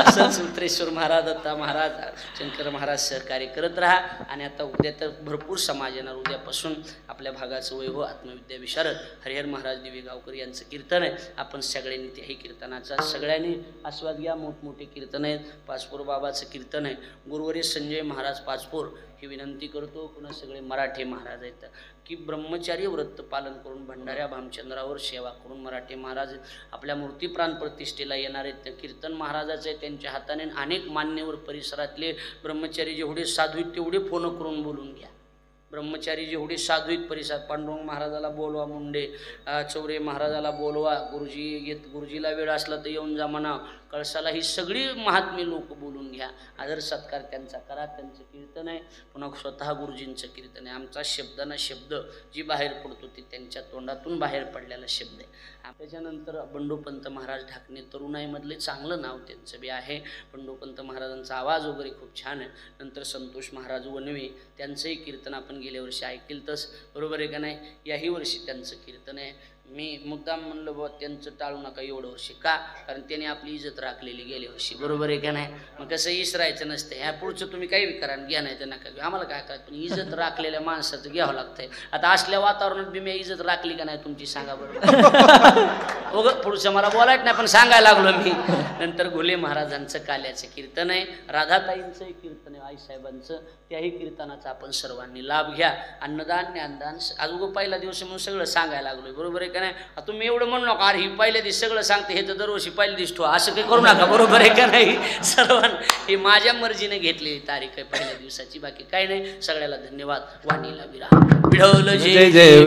असंच उत्रेश्वर महाराज दत्ता महाराज शंकर महाराज सहकार्य करत राहा. आणि आता उद्या तर भरपूर समाज येणार. उद्यापासून आपल्या भागाचं वैभव आत्मविद्या विशारद हरिहर महाराज दिवेगावकर यांचं कीर्तन आहे. आपण सगळ्यांनी त्याही कीर्तनाचा सगळ्यांनी आस्वाद घ्या. मोठमोठे कीर्तन आहेत. पाचपूर बाबाचं कीर्तन आहे. गुरुवारी संजय महाराज पाचपूर ही विनंती करतो. पुन्हा सगळे मराठे महाराज आहेत की ब्रह्मचारी व्रत पालन करून भंडाऱ्या भामचंद्रावर सेवा करून मराठे महाराज आपल्या मूर्ती प्राण प्रतिष्ठेला येणार आहेत. कीर्तन महाराजाचं आहे. त्यांच्या हाताने अनेक मान्यवर परिसरातले ब्रह्मचारी जेवढे साधू आहेत तेवढे फोन करून बोलून घ्या. ब्रह्मचारी जेवढे साधू आहेत परिसरात पांडुरंग महाराजाला बोलवा, मुंडे चौरे महाराजाला बोलवा, गुरुजीला वेळ असला तर येऊन जा म्हणा. कळसाला ही सगळी महात्मे लोक बोलून घ्या. आदर सत्कार त्यांचा करा. त्यांचं कीर्तन आहे. पुन्हा स्वतः गुरुजींचं कीर्तन आहे. आमचा शब्दाना शब्द जी बाहेर पडतो ती त्यांच्या तोंडातून बाहेर पडलेला शब्द आहे. त्याच्यानंतर बंडोपंत महाराज ढाकणे तरुणाईमधले चांगलं नाव त्यांचं बी आहे. बंडोपंत महाराजांचा आवाज वगैरे खूप छान आहे. नंतर संतोष महाराज वनवे त्यांचंही कीर्तन आपण गेल्या वर्षी ऐकेल तस. बरोबर आहे का नाही. याही वर्षी त्यांचं कीर्तन आहे. मी मुद्दाम म्हणलो बुवा त्यांचं टाळू नका एवढं वर्षी, का? कारण त्यांनी आपली इज्जत राखलेली गेल्या वर्षी, बरोबर आहे का नाही? मग कसं इसरायचं नसतं, ह्या पुढचं तुम्ही काही करा घ्या, नाही तर नका, आम्हाला काय करायचं, पण इज्जत राखलेल्या माणसाचं घ्यावं लागतंय. आता असल्या वातावरणात बी मी इज्जत राखली का नाही तुमची, सांगा बरोबर. ओग पुढचं मला बोलायचं नाही, पण सांगायला लागलो मी. नंतर घुले महाराजांचं काल्याचं कीर्तन आहे, राधाताईंचंही कीर्तन आहे, आईसाहेबांचं, त्याही कीर्तनाचा आपण सर्वांनी लाभ घ्या. अन्नदान ज्ञानदान, आज उगं पहिला दिवस म्हणून सगळं सांगायला लागलोय, बरोबर आहे का नाही? तुम्ही एवढं म्हणू नका अरे ही पहिल्या दिवशी सगळं सांगते, हे तर दरवर्षी पहिल्या दिवशी ठेवा, असं काही करू नका, बरोबर आहे का नाही? सर्वांना ही माझ्या मर्जीने घेतलेली तारीख आहे पहिल्या दिवसाची, बाकी काही नाही. सगळ्याला धन्यवाद. वाणीला विराम. विढवलं जय जय.